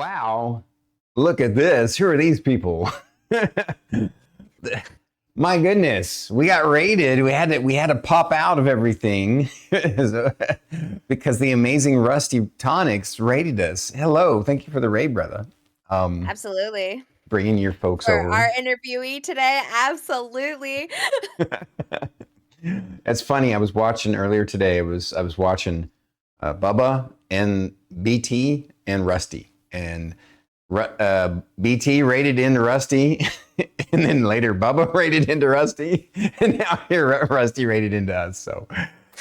wow, look at this. Who are these people? My goodness, we got raided. We had to pop out of everything because the amazing Rusty Tonics raided us. Hello, thank you for the raid, brother. Absolutely. Bringing your folks For over. our interviewee today, absolutely. It's funny. I was watching earlier today. I was watching Bubba and BT and Rusty, and BT raided into Rusty, and then later Bubba raided into Rusty, and now here Rusty raided into us. So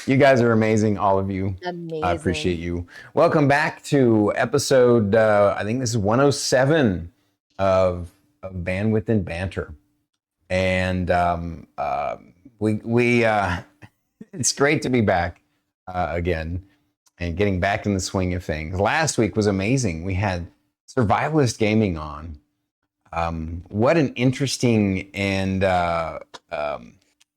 you guys are amazing, all of you. Amazing. I appreciate you. Welcome back to episode, I think this is 107 of Bandwidth and Banter. And we it's great to be back again and getting back in the swing of things. Last week was amazing. We had Survivalist Gaming on. What an interesting and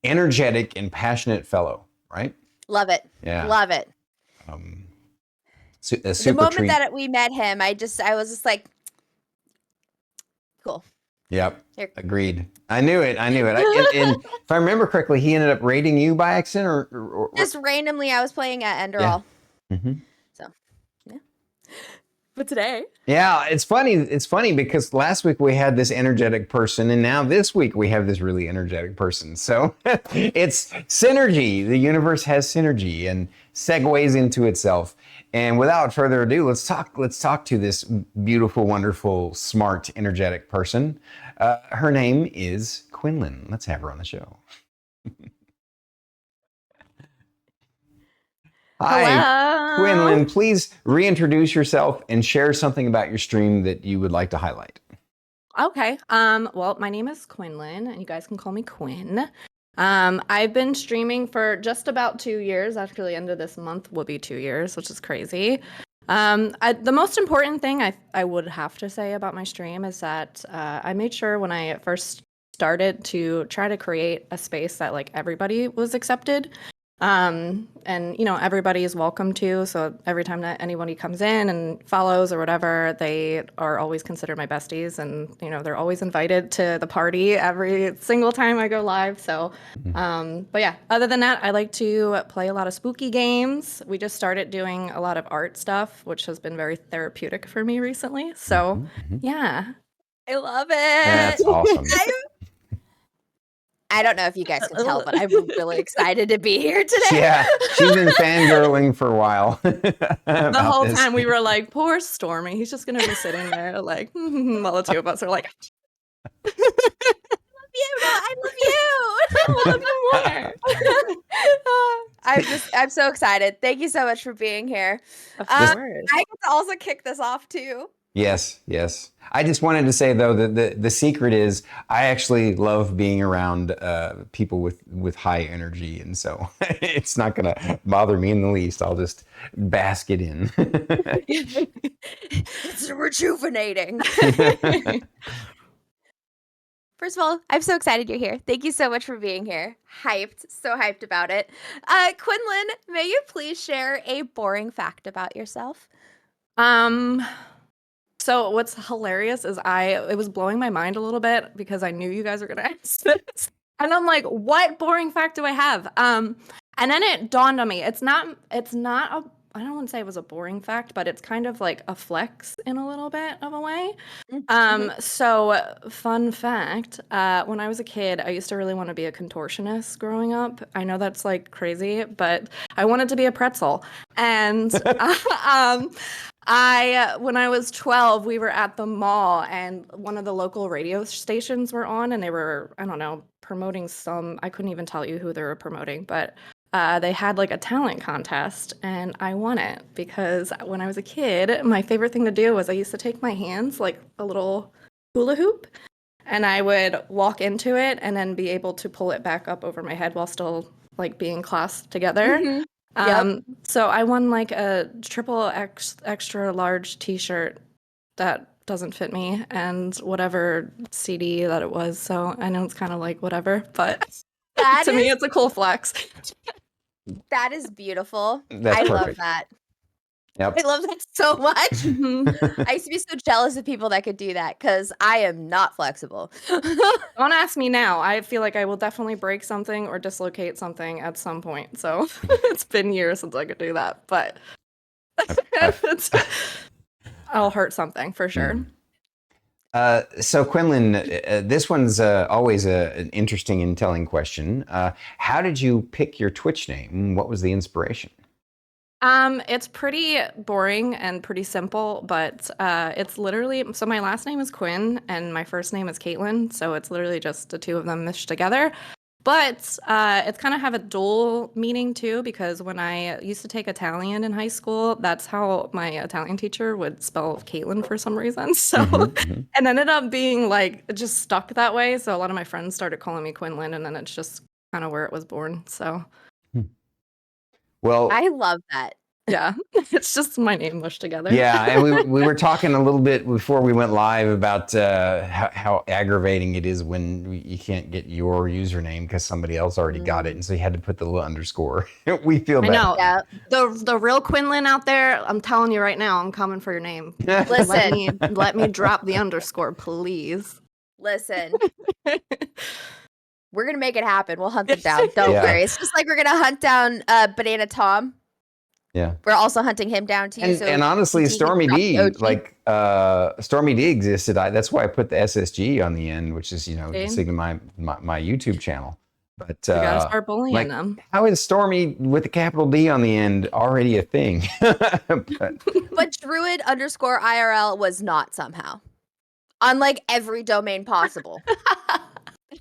energetic and passionate fellow, right? Love it. Yeah. Love it. The moment that we met him, I was just like, cool. Yep. Here. Agreed. I knew it. And if I remember correctly, he ended up raiding you by accident or just randomly. I was playing at Enderall. Yeah. Mm-hmm. So, yeah. But today. Yeah, it's funny. It's funny because last week we had this energetic person, and now this week we have this really energetic person. So it's synergy. The universe has synergy and segues into itself. And without further ado, let's talk to this beautiful, wonderful, smart, energetic person. Her name is Quinlan. Let's have her on the show. Hi, hello. Quinlan. Please reintroduce yourself and share something about your stream that you would like to highlight. Okay. Well, my name is Quinlan, and you guys can call me Quinn. I've been streaming for just about 2 years. Actually, end of this month will be 2 years, which is crazy. The most important thing I would have to say about my stream is that I made sure when I first started to try to create a space that like everybody was accepted. And everybody is welcome to, so every time that anybody comes in and follows or whatever, they are always considered my besties, and they're always invited to the party every single time I go live. So but yeah, other than that, I like to play a lot of spooky games. We just started doing a lot of art stuff, which has been very therapeutic for me recently. So yeah, I love it. That's awesome. I don't know if you guys can tell, but I'm really excited to be here today. Yeah, she's been fangirling for a while. The whole time we were like, poor Stormy. He's just going to be sitting there like, while the two of us are like, I love you. I love you more. I'm so excited. Thank you so much for being here. Of course. I get to also kick this off too. Yes. I just wanted to say though that the secret is I actually love being around people with high energy, and so it's not gonna bother me in the least. I'll just bask it in. It's rejuvenating. First of all, I'm so excited you're here. Thank you so much for being here. So hyped about it. Quinlan, may you please share a boring fact about yourself? So what's hilarious is it was blowing my mind a little bit because I knew you guys were gonna ask this, and I'm like, what boring fact do I have? And then it dawned on me, it's not I don't want to say it was a boring fact, but it's kind of like a flex in a little bit of a way. So fun fact, when I was a kid, I used to really want to be a contortionist growing up. I know that's like crazy, but I wanted to be a pretzel. And when I was 12, we were at the mall, and one of the local radio stations were on, and they were, I don't know, promoting I couldn't even tell you who they were promoting, but they had like a talent contest, and I won it because when I was a kid, my favorite thing to do was I used to take my hands like a little hula hoop, and I would walk into it and then be able to pull it back up over my head while still like being clasped together. Yep. So I won like a triple extra large t-shirt that doesn't fit me, and whatever CD that it was. So I know it's kind of like whatever, but to me it's a cool flex. That is beautiful. That's I perfect. love that. Yep. I love that so much. Mhm. I used to be so jealous of people that could do that because I am not flexible. Don't ask me now. I feel like I will definitely break something or dislocate something at some point. So it's been years since I could do that, but it's, I'll hurt something for sure. So Quinlan, this one's always an interesting and telling question. How did you pick your Twitch name? What was the inspiration? It's pretty boring and pretty simple, but it's literally so my last name is Quinn and my first name is Caitlin, so it's literally just the two of them meshed together. But it's kind of have a dual meaning too, because when I used to take Italian in high school, that's how my Italian teacher would spell Caitlin for some reason. So, and ended up being like just stuck that way. So a lot of my friends started calling me Quinlan, and then it's just kind of where it was born. So Well, I love that. yeah, it's just my name mushed together. yeah, and we were talking a little bit before we went live about how aggravating it is when you can't get your username because somebody else already got it, and so you had to put the little underscore. We feel I bad. know. Yeah. The real Quinlan out there, I'm telling you right now, I'm coming for your name. Listen, Let me drop the underscore, please. listen. We're gonna make it happen. We'll hunt them down. Don't Yeah. worry. It's just like we're gonna hunt down Banana Tom. Yeah. We're also hunting him down too. And honestly, he can Stormy drop the D, OG. like Stormy D existed. That's why I put the SSG on the end, which is See? to signal my YouTube channel. But You gotta start bullying like, them. how is Stormy with the capital D on the end already a thing? But Druid underscore IRL was not somehow. On like every domain possible.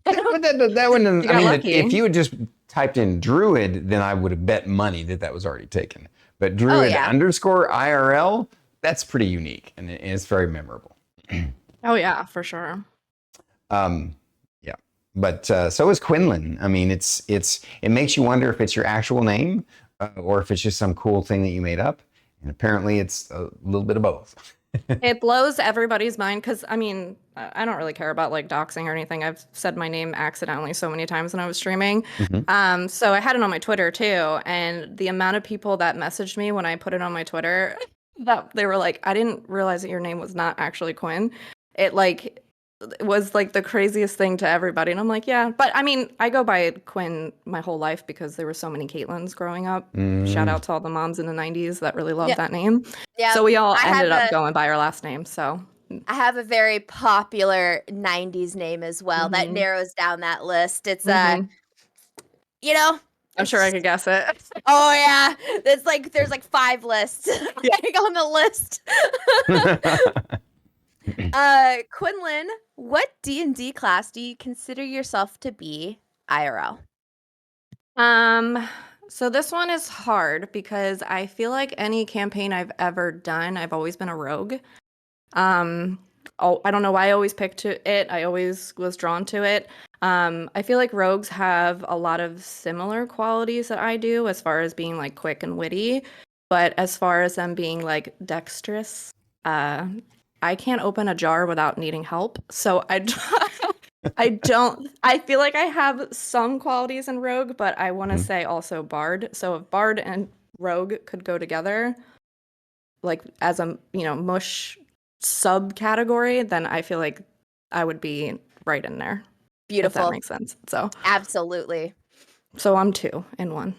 But that wouldn't. You I got mean, lucky. if you had just typed in Druid, then I would have bet money that was already taken. But Druid yeah. underscore IRL, that's pretty unique and it's very memorable. Oh yeah, for sure. Yeah, but so is Quinlan. I mean, it makes you wonder if it's your actual name or if it's just some cool thing that you made up. And apparently, it's a little bit of both. It blows everybody's mind because I mean, I don't really care about like doxing or anything. I've said my name accidentally so many times when I was streaming. So I had it on my Twitter too, and the amount of people that messaged me when I put it on my Twitter, that they were like, "I didn't realize that your name was not actually Quinn." It was like the craziest thing to everybody, and I'm like, "Yeah," but I mean, I go by Quinn my whole life because there were so many Caitlins growing up. Shout out to all the moms in the '90s that really loved that name. Yeah. So we all I ended have up going by our last name. So I have a very popular 90s name as well that narrows down that list. It's you know, I'm sure I could guess it. oh yeah. There's like 5 lists on the list. Quinlan, what D&D class do you consider yourself to be IRL? So this one is hard because I feel like any campaign I've ever done, I've always been a rogue. I don't know why I always picked it. I always was drawn to it. I feel like rogues have a lot of similar qualities that I do as far as being like quick and witty, but as far as them being like dexterous, I can't open a jar without needing help. So I feel like I have some qualities in rogue, but I want to say also bard. So if bard and rogue could go together, like as a, mush subcategory, then I feel like I would be right in there. Beautiful. If that makes sense. So Absolutely. So I'm 2 in 1.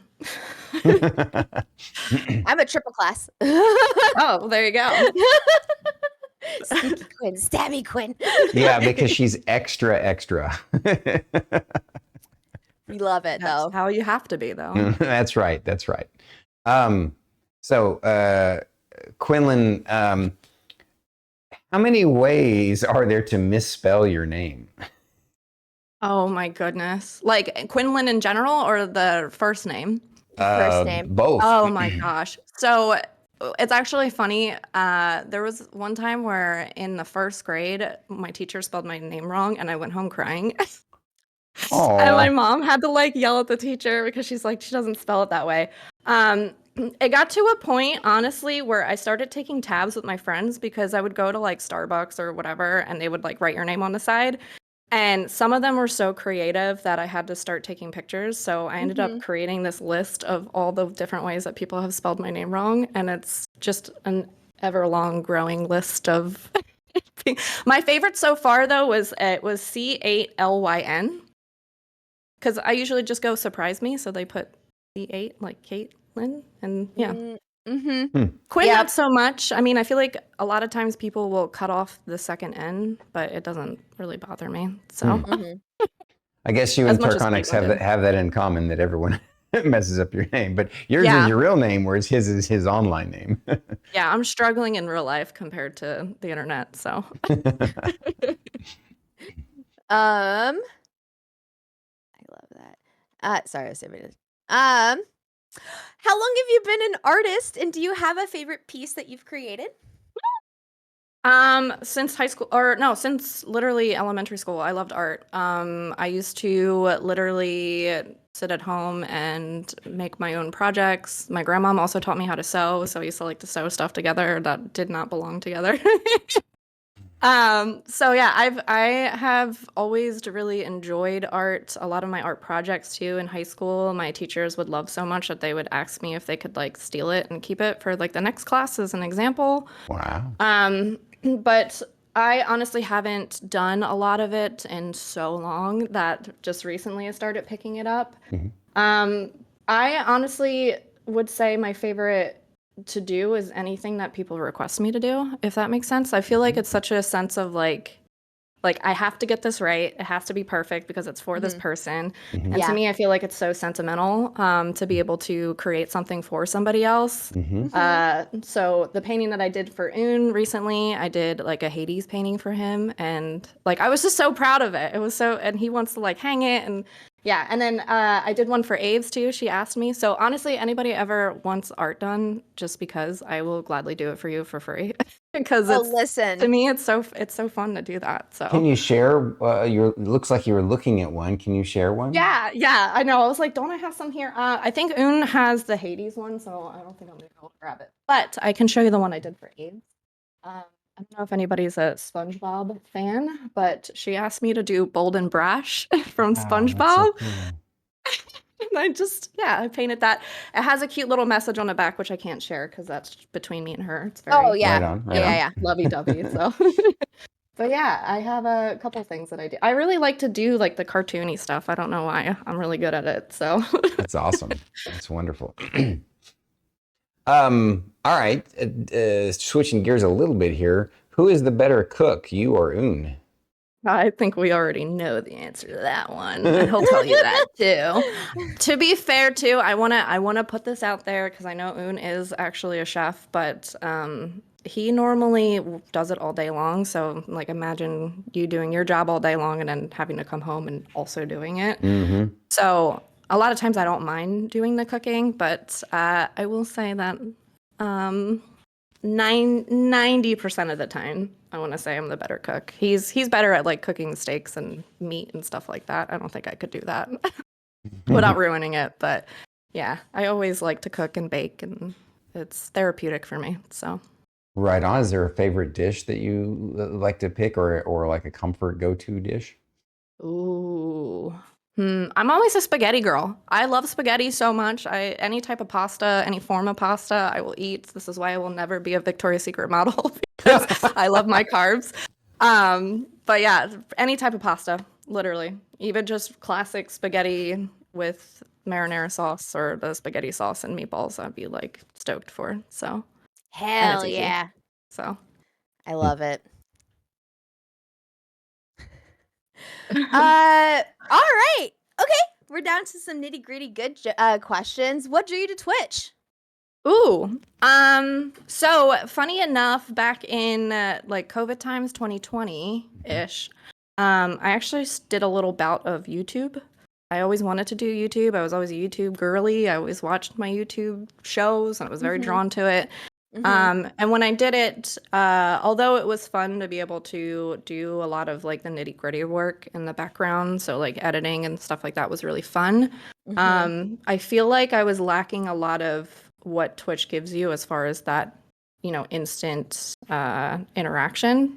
I'm a triple class. Oh, there you go. Sneaky Quinn, stabby Quinn. Yeah, because she's extra. We love it That's though. how you have to be though. That's right. So Quinlan, how many ways are there to misspell your name? Oh my goodness. Like Quinlan in general or the first name? First name. Both. Oh my gosh. So it's actually funny. There was one time where in the first grade, my teacher spelled my name wrong and I went home crying. And my mom had to like yell at the teacher because she's like, she doesn't spell it that way. It got to a point, honestly, where I started taking tabs with my friends because I would go to like Starbucks or whatever and they would like write your name on the side. And some of them were so creative that I had to start taking pictures. So I ended up creating this list of all the different ways that people have spelled my name wrong. And it's just an ever long growing list of my favorite so far though was it was C8LYN. Because I usually just go surprise me, so they put C8 like Caitlin, and yeah. Quinn, not so much. I mean, I feel like a lot of times people will cut off the second N, but it doesn't really bother me. So I guess you As and much as Tarkonix Caitlin did. have that in common, that everyone messes up your name. But yours Yeah. is your real name, whereas his is his online name. Yeah, I'm struggling in real life compared to the internet. So I love that. Sorry, I was saving it. How long have you been an artist, and do you have a favorite piece that you've created? since high school, or no, since literally elementary school, I loved art. I used to literally sit at home and make my own projects. My grandmom also taught me how to sew, so I used to like to sew stuff together that did not belong together. So yeah, I have always really enjoyed art. A lot of my art projects too in high school, my teachers would love so much that they would ask me if they could like steal it and keep it for like the next class as an example. Wow. But I honestly haven't done a lot of it in so long that just recently I started picking it up. I honestly would say my favorite to do is anything that people request me to do, if that makes sense. I feel like it's such a sense of like I have to get this right. It has to be perfect because it's for this person. And to Yeah. me, I feel like it's so sentimental to be able to create something for somebody else. So the painting that I did for Un recently, I did like a Hades painting for him, and like I was just so proud of it. It was so, and he wants to like hang it, and yeah. And then I did one for Aves too. She asked me. So honestly, anybody ever wants art done, just because I will gladly do it for you for free. Because Oh, it's listen. to me it's so fun to do that. So Can you share? Looks like you were looking at one. Can you share one? yeah, I know. I was like, don't I have some here? I think Un has the Hades one, so I don't think I'm gonna go grab it. But I can show you the one I did for Abe. I don't know if anybody's a SpongeBob fan, but she asked me to do Bold and Brash from Wow, SpongeBob. that's so cool. And I painted that. It has a cute little message on the back, which I can't share because that's between me and her. It's very Oh, yeah. Right on. Right Yeah. on. lovey-dovey. So but yeah, I have a couple things that I do. I really like to do like the cartoony stuff. I don't know why. I'm really good at it. So That's awesome. That's wonderful. All right. Switching gears a little bit here. Who is the better cook, you or Un? I think we already know the answer to that one. And he'll tell you that too. To be fair too, I wanna put this out there because I know Un is actually a chef, but he normally does it all day long. So like imagine you doing your job all day long and then having to come home and also doing it. So a lot of times I don't mind doing the cooking, but I will say that 90% of the time, I want to say I'm the better cook. He's better at like cooking steaks and meat and stuff like that. I don't think I could do that without ruining it. But yeah, I always like to cook and bake, and it's therapeutic for me. So Right on. Is there a favorite dish that you like to pick, or like a comfort go-to dish? ooh. I'm always a spaghetti girl. I love spaghetti so much. Any type of pasta, any form of pasta, I will eat. This is why I will never be a Victoria's Secret model because I love my carbs. But yeah, any type of pasta, literally. Even just classic spaghetti with marinara sauce or the spaghetti sauce and meatballs, I'd be like stoked for. So, and Hell it's easy. yeah. So, I love it. All right. Okay, we're down to some nitty gritty good questions. What drew you to Twitch? ooh. So funny enough, back in like COVID times, 2020-ish, I actually did a little bout of YouTube. I always wanted to do YouTube. I was always a YouTube girly. I always watched my YouTube shows and I was very drawn to it. And when I did it, although it was fun to be able to do a lot of like the nitty gritty work in the background, so like editing and stuff like that was really fun. I feel like I was lacking a lot of what Twitch gives you as far as that instant interaction,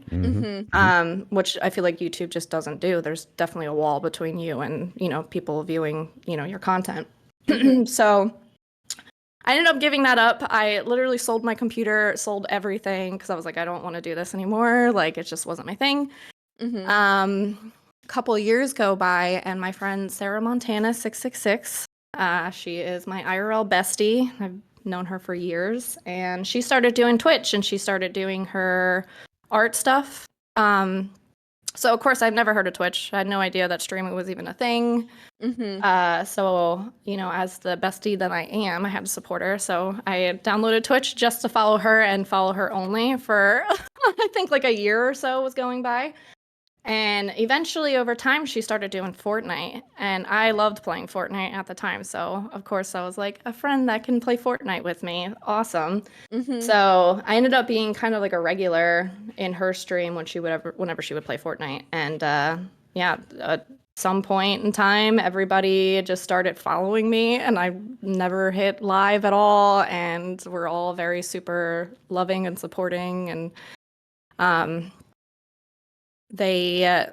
which I feel like YouTube just doesn't do. There's definitely a wall between you and, people viewing, your content. So I ended up giving that up. I literally sold my computer, sold everything because I was like, I don't want to do this anymore. Like, it just wasn't my thing. A couple of years go by, and my friend Sarah Montana 666, she is my IRL bestie. I've known her for years, and she started doing Twitch, and she started doing her art stuff. So of course I've never heard of Twitch. I had no idea that streaming was even a thing. So, as the bestie that I am, I had to support her. So I downloaded Twitch just to follow her and follow her only for, I think like a year or so was going by. And eventually over time, she started doing Fortnite. And I loved playing Fortnite at the time. So of course I was like, a friend that can play Fortnite with me. Awesome. So I ended up being kind of like a regular in her stream whenever she would play Fortnite. And at some point in time, everybody just started following me, and I never hit live at all. And we're all very super loving and supporting. And they,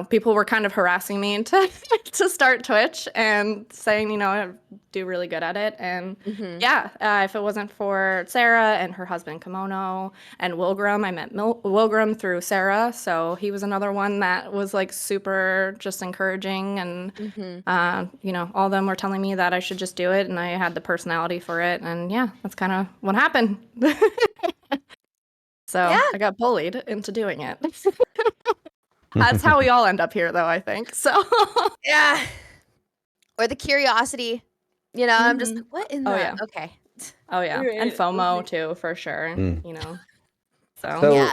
people were kind of harassing me to to start Twitch and saying, I do really good at it. And if it wasn't for Sarah and her husband Kimono and Wilgrim, I met Wilgrim through Sarah. So he was another one that was like super just encouraging. And, all of them were telling me that I should just do it. And I had the personality for it. And that's kind of what happened. So I got bullied into doing it. That's how we all end up here, though, I think. So yeah. Or the curiosity. I'm just like, what in the? yeah. Okay. Oh, yeah. Right. And FOMO, too, for sure. So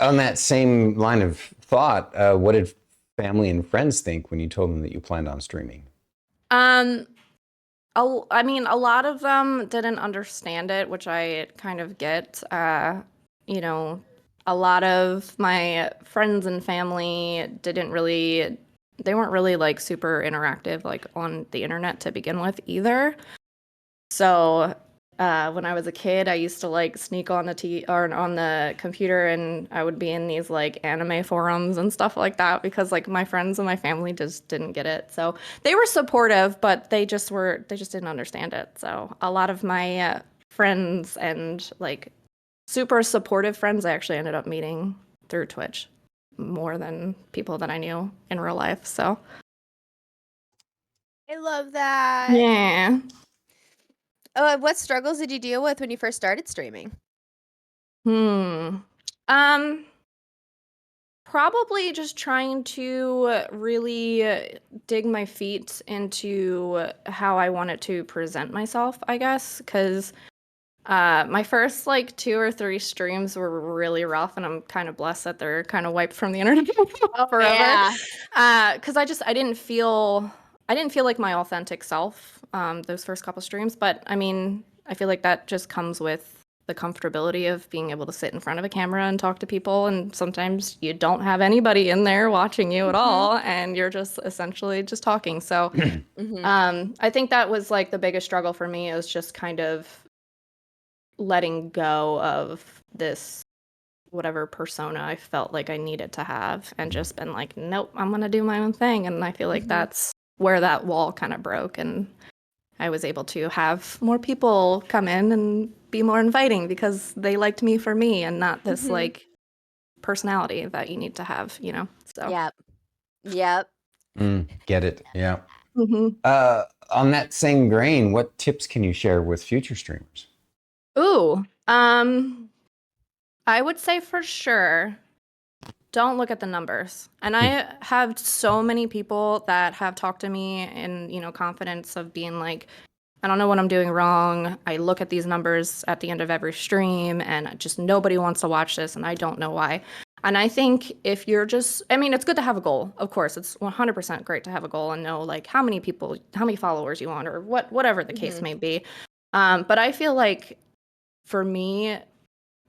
on that same line of thought, what did family and friends think when you told them that you planned on streaming? I mean, a lot of them didn't understand it, which I kind of get. A lot of my friends and family they weren't really like super interactive like on the internet to begin with either. So when I was a kid, I used to like sneak on the computer, and I would be in these like anime forums and stuff like that because like my friends and my family just didn't get it. So they were supportive, but they just didn't understand it. So a lot of my friends and like super supportive friends I actually ended up meeting through Twitch more than people that I knew in real life. So I love that. yeah. Oh, and what struggles did you deal with when you first started streaming? Probably just trying to really dig my feet into how I wanted to present myself, I guess, because my first like 2 or 3 streams were really rough, and I'm kind of blessed that they're kind of wiped from the internet forever. Because I didn't feel like my authentic self those first couple streams. But I mean, I feel like that just comes with the comfortability of being able to sit in front of a camera and talk to people, and sometimes you don't have anybody in there watching you at all, and you're just essentially just talking. So I think that was like the biggest struggle for me, is just kind of letting go of this whatever persona I felt like I needed to have, and just been like, nope, I'm gonna do my own thing. And I feel like that's where that wall kind of broke, and I was able to have more people come in and be more inviting because they liked me for me and not this like personality that you need to have, So Yep. Get it? Yeah. On that same grain, what tips can you share with future streamers? I would say for sure, don't look at the numbers. And I have so many people that have talked to me in, confidence of being like, I don't know what I'm doing wrong. I look at these numbers at the end of every stream, and just nobody wants to watch this, and I don't know why. And I think if you're it's good to have a goal. Of course, it's 100% great to have a goal and know like how many followers you want, or whatever the case may be. But I feel like for me,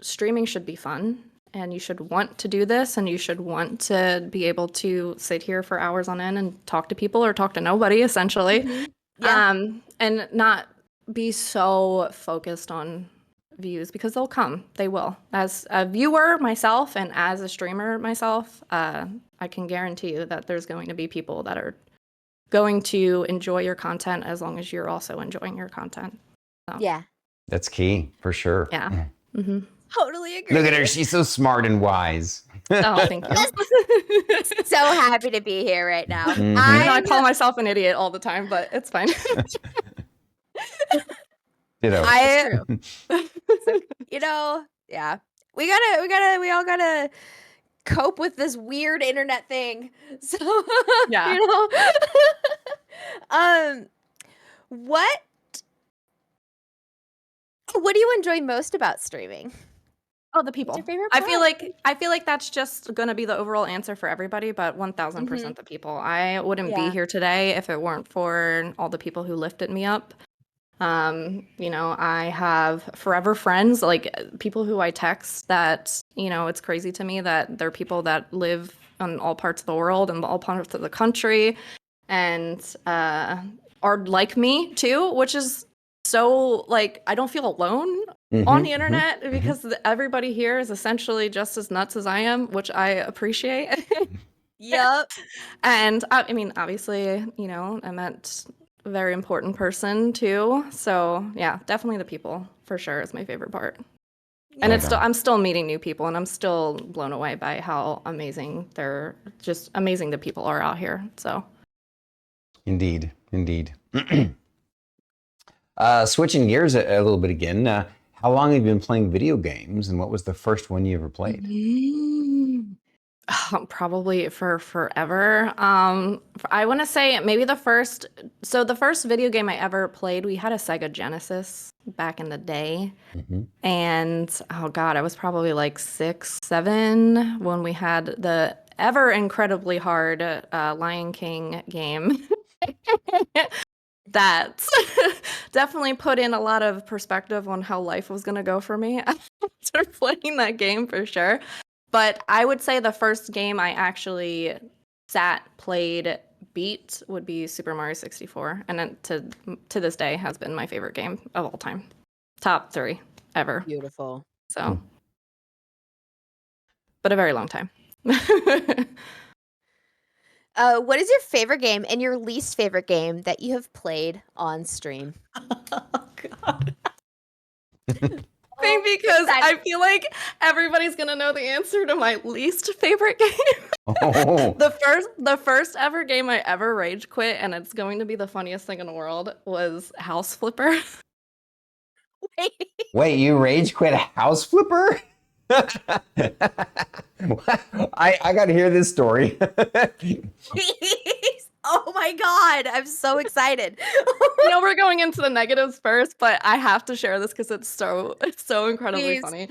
streaming should be fun, and you should want to do this, and you should want to be able to sit here for hours on end and talk to people or talk to nobody, essentially. And not be so focused on views because they'll come. They will. As a viewer myself and as a streamer myself, I can guarantee you that there's going to be people that are going to enjoy your content as long as you're also enjoying your content. So, Yeah. That's key for sure. yeah. Mm-hmm. Totally agree. Look at her. She's so smart and wise. Oh, thank you. So happy to be here right now. Mhm. I call myself an idiot all the time, but it's fine. Ditto. Yeah. We all gotta cope with this weird internet thing. So Yeah. What do you enjoy most about streaming? Oh, the people. What's your favorite I part? feel like that's just gonna be the overall answer for everybody, but 1000% the people. I wouldn't be Yeah. here today if it weren't for all the people who lifted me up. I have forever friends, like people who I text that, it's crazy to me that there are people that live in all parts of the world and all parts of the country and are like me too, which is so like I don't feel alone on the internet because everybody here is essentially just as nuts as I am, which I appreciate. Yep. And I mean, obviously, I met a very important person too. So yeah, definitely the people for sure is my favorite part. And I'm still meeting new people and I'm still blown away by how amazing the people are out here. So Indeed. Switching gears a little bit again. How long have you been playing video games, and what was the first one you ever played? Probably for forever. I want to say maybe the first video game I ever played, we had a Sega Genesis back in the day. And oh God, I was probably like 6, 7 when we had the ever incredibly hard Lion King game. That definitely put in a lot of perspective on how life was going to go for me after playing that game for sure. But I would say the first game I actually played, beat would be Super Mario 64. And then to this day has been my favorite game of all time. Top 3 ever. Beautiful. So, but a very long time. What is your favorite game and your least favorite game that you have played on stream? Oh, God. Because I feel like everybody's gonna know the answer to my least favorite game. Oh. The first ever game I ever rage quit, and it's going to be the funniest thing in the world, was House Flipper. Wait, you rage quit House Flipper? I got to hear this story. Oh my God, I'm so excited. We're going into the negatives first, but I have to share this because it's so incredibly funny.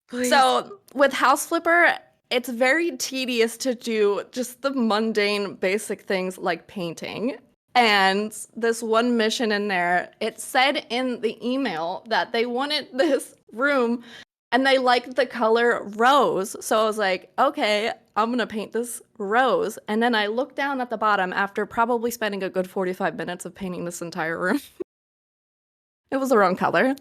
Please. So with House Flipper, it's very tedious to do just the mundane basic things like painting. And this one mission in there, it said in the email that they wanted this room and they liked the color rose. So I was like, okay, I'm going to paint this rose. And then I looked down at the bottom after probably spending a good 45 minutes of painting this entire room. It was the wrong color.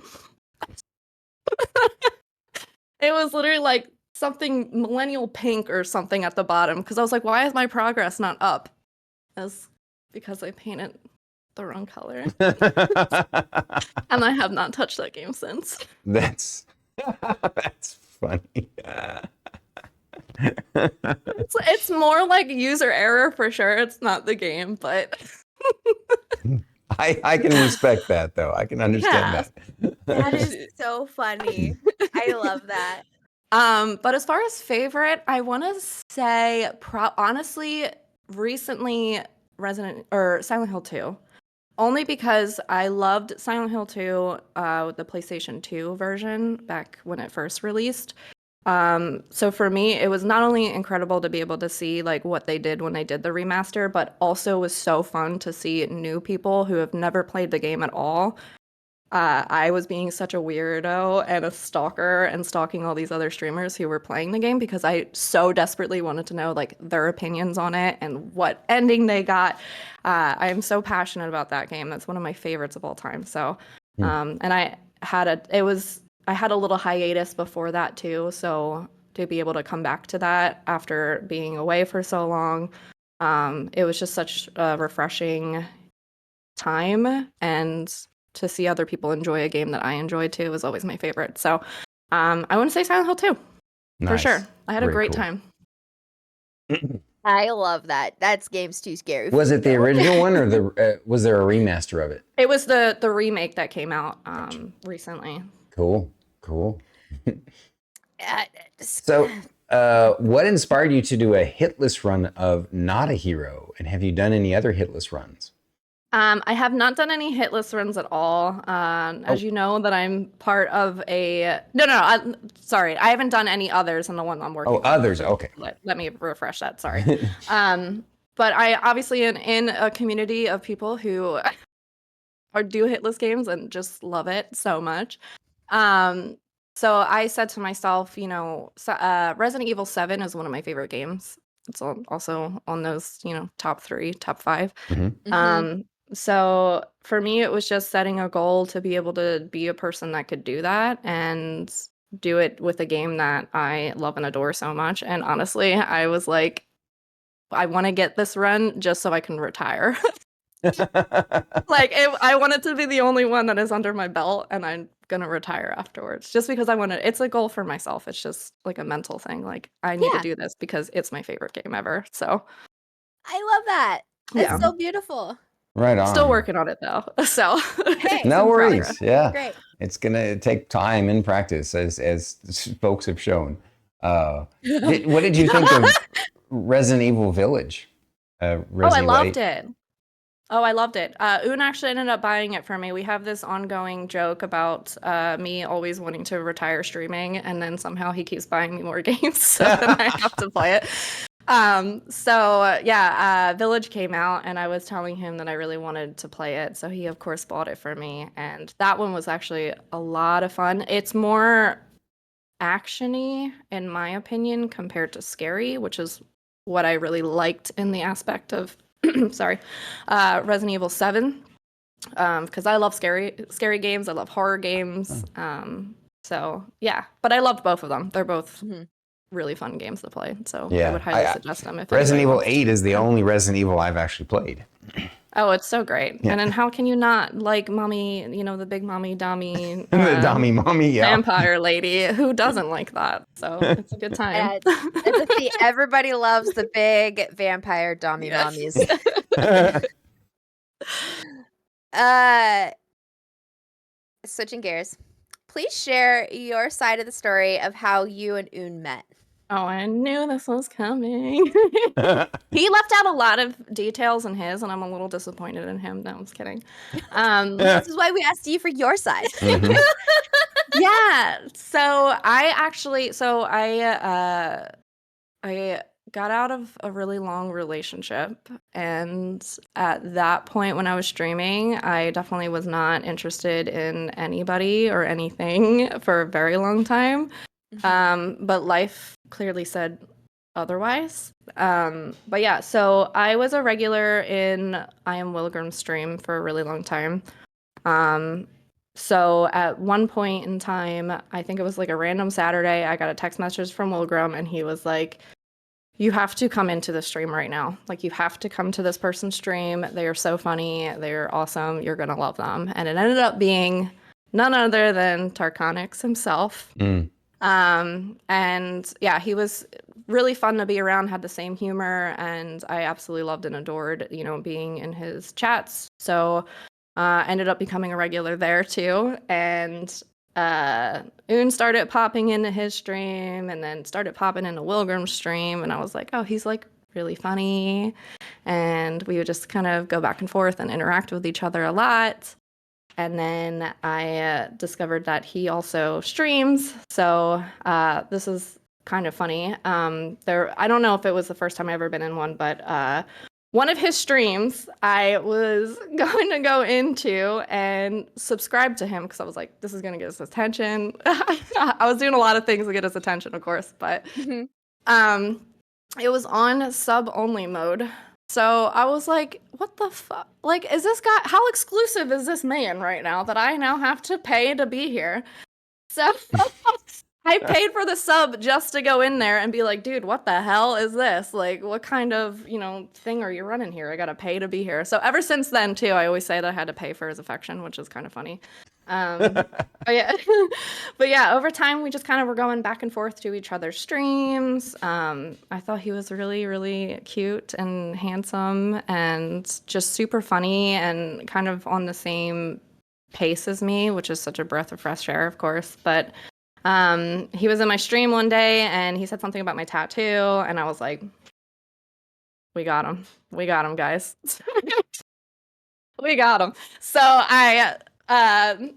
It was literally like something millennial pink or something at the bottom. Because I was like, why is my progress not up? It's because I painted the wrong color. And I have not touched that game since. That's funny. It's more like user error for sure. It's not the game, but I can respect that though. I can understand that. That is so funny. I love that. But as far as favorite, I want to say honestly, recently Silent Hill 2. Only because I loved Silent Hill 2, the PlayStation 2 version back when it first released. So for me, it was not only incredible to be able to see like what they did when they did the remaster, but also was so fun to see new people who have never played the game at all. I was being such a weirdo and a stalker and stalking all these other streamers who were playing the game because I so desperately wanted to know like their opinions on it and what ending they got. I am so passionate about that game. That's one of my favorites of all time. So, and it was I had a little hiatus before that too, so to be able to come back to that after being away for so long, it was just such a refreshing time, and to see other people enjoy a game that I enjoy too was always my favorite. So I want to say Silent Hill 2 for Nice. sure. I had a Very great cool. time. I love that. That game's too scary. Was for it me, the though. original one, or was there a remaster of it? It was the remake that came out recently. Cool. Uh, So, what inspired you to do a hitless run of Not a Hero? And have you done any other hitless runs? I have not done any hit list runs at all. As you know, that I'm part of a sorry, I haven't done any others than the one I'm working on. Others. Okay. Let me refresh that. Sorry. But I obviously in a community of people who do hitless games and just love it so much. So I said to myself, Resident Evil 7 is one of my favorite games. It's also on those, top 3, top 5. So for me, it was just setting a goal to be able to be a person that could do that and do it with a game that I love and adore so much. And honestly, I was like, I want to get this run just so I can retire. I want it to be the only one that is under my belt, and I'm gonna retire afterwards just because I want to. It's a goal for myself. It's just like a mental thing. Like, I need to do this because it's my favorite game ever. So I love that. It's yeah, so beautiful. Right on. still working on it though. So Hey, No in worries. progress. Yeah. Great. It's gonna take time and practice, as folks have shown. What did you think of Resident Evil Village? I Resident Evil loved 8? it. Oh, I loved it. Un actually ended up buying it for me. We have this ongoing joke about me always wanting to retire streaming, and then somehow he keeps buying me more games, so then I have to play it. Village came out, and I was telling him that I really wanted to play it, so he of course bought it for me, and that one was actually a lot of fun. It's more actiony, in my opinion, compared to scary, which is what I really liked in the aspect of Resident Evil 7, because I love scary games. I love horror games. So yeah, but I loved both of them. They're both really fun games to play. So I would highly suggest them. If Resident anybody Evil wants to 8 is the them. only Resident Evil I've actually played. Oh, it's so great. Yeah. And then how can you not like mommy, the big mommy dummy The Dommy Mommy, yeah. vampire lady? Who doesn't like that? So it's a good time. Everybody loves the big vampire dummy Yes. mommies. Switching gears. Please share your side of the story of how you and Un met. Oh, I knew this was coming. He left out a lot of details in his, and I'm a little disappointed in him. No, I'm just kidding. This is why we asked you for your side. Yeah. So I got out of a really long relationship, and at that point when I was streaming, I definitely was not interested in anybody or anything for a very long time. But life clearly said otherwise. But yeah, so I was a regular in I Am Wilgrim's stream for a really long time. So at one point in time, I think it was like a random Saturday, I got a text message from Wilgrim, and he was like, you have to come into the stream right now. Like, you have to come to this person's stream. They are so funny. They're awesome. You're going to love them. And it ended up being none other than Tarkonix himself. And yeah, he was really fun to be around, had the same humor, and I absolutely loved and adored, being in his chats. So ended up becoming a regular there too. And Un started popping into his stream, and then started popping into Wilgrim's stream, and I was like, oh, he's like really funny. And we would just kind of go back and forth and interact with each other a lot. And then I discovered that he also streams. So this is kind of funny. I don't know if it was the first time I've ever been in one, but one of his streams I was going to go into and subscribe to him because I was like, this is going to get his attention. I was doing a lot of things to get his attention, of course, but it was on sub-only mode. So I was like, what the fuck? Like, is this guy, how exclusive is this man right now that I now have to pay to be here? So I paid for the sub just to go in there and be like, dude, what the hell is this? Like, what kind of, thing are you running here? I gotta pay to be here. So ever since then, too, I always say that I had to pay for his affection, which is kind of funny. But yeah, but yeah, over time, we just kind of were going back and forth to each other's streams. I thought he was really, really cute and handsome and just super funny and kind of on the same pace as me, which is such a breath of fresh air, of course. But he was in my stream one day and he said something about my tattoo, and I was like, we got him, guys. We got him. So I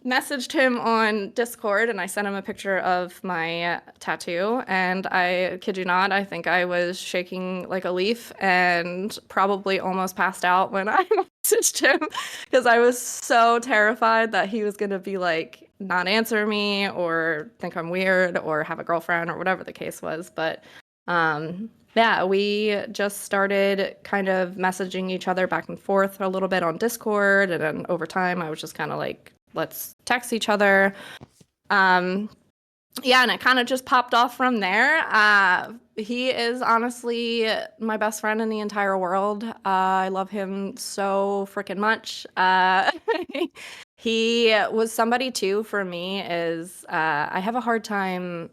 messaged him on Discord and I sent him a picture of my tattoo, and I kid you not, I think I was shaking like a leaf and probably almost passed out when I messaged him, because I was so terrified that he was gonna be like not answer me or think I'm weird or have a girlfriend or whatever the case was. But yeah, we just started kind of messaging each other back and forth a little bit on Discord, and then over time I was just kind of like, let's text each other. Yeah, and it kind of just popped off from there. He is honestly my best friend in the entire world. I love him so freaking much. He was somebody too for me is I have a hard time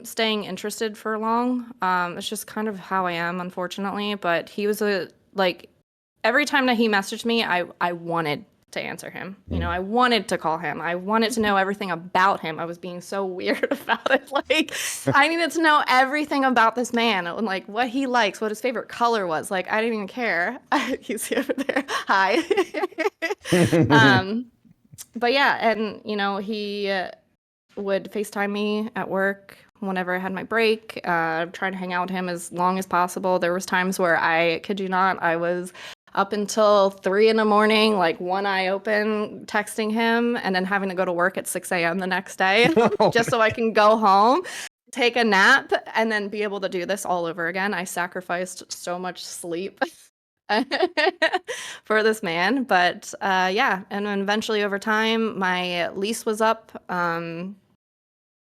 staying interested for long. It's just kind of how I am, unfortunately. But he was every time that he messaged me, I wanted to answer him. I wanted to call him. I wanted to know everything about him. I was being so weird about it. Like, I needed to know everything about this man, and like what he likes, what his favorite color was. Like, I didn't even care. He's over there. Hi. But yeah, and he would FaceTime me at work whenever I had my break, trying to hang out with him as long as possible. There was times where I kid you not, I was up until 3 a.m, like one eye open, texting him, and then having to go to work at 6 a.m. the next day just so I can go home, take a nap, and then be able to do this all over again. I sacrificed so much sleep for this man. But yeah, and then eventually over time, my lease was up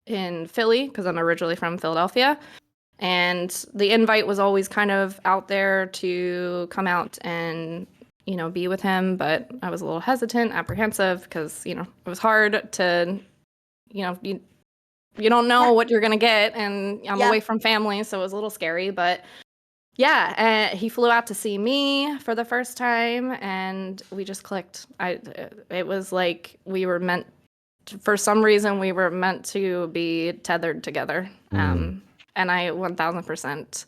in Philly, because I'm originally from Philadelphia. And the invite was always kind of out there to come out and, be with him. But I was a little hesitant, apprehensive, because, it was hard to, you don't know what you're going to get. And I'm away from family, so it was a little scary. But yeah, he flew out to see me for the first time, and we just clicked. It was like for some reason, we were meant to be tethered together. And I 1000%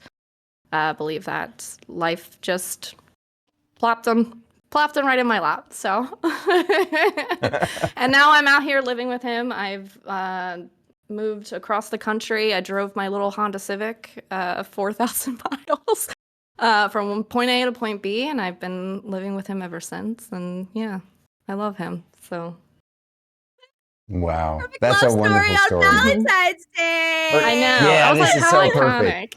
believe that. Life just plopped him right in my lap. So, and now I'm out here living with him. I've moved across the country. I drove my little Honda Civic 4,000 miles from point A to point B, and I've been living with him ever since. And yeah, I love him. So. Wow, Perfect that's a love wonderful story story. on Valentine's Day. I know. Yeah, I was this like, is how so iconic.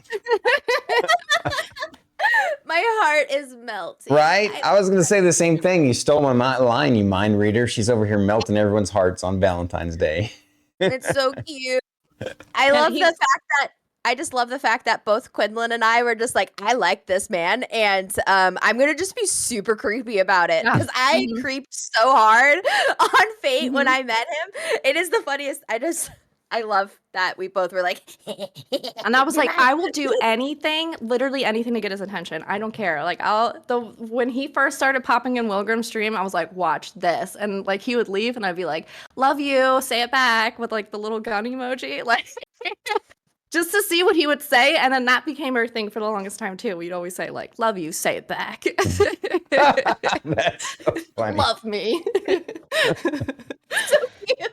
My heart is melting. Right? I was going to say the same thing. You stole my line, you mind reader. She's over here melting everyone's hearts on Valentine's Day. It's so cute. I just love the fact that both Quinlan and I were just like, I like this man, and I'm gonna just be super creepy about it, because I creeped so hard on Fate when I met him. It is the funniest. I love that we both were like, and I was like, I will do anything, literally anything to get his attention. I don't care. Like, when he first started popping in Wilgrim's stream, I was like, watch this. And like, he would leave and I'd be like, love you, say it back with like the little gun emoji. Like, just to see what he would say. And then that became our thing for the longest time too. We'd always say like, love you, say it back. That's so funny. Love me. so cute.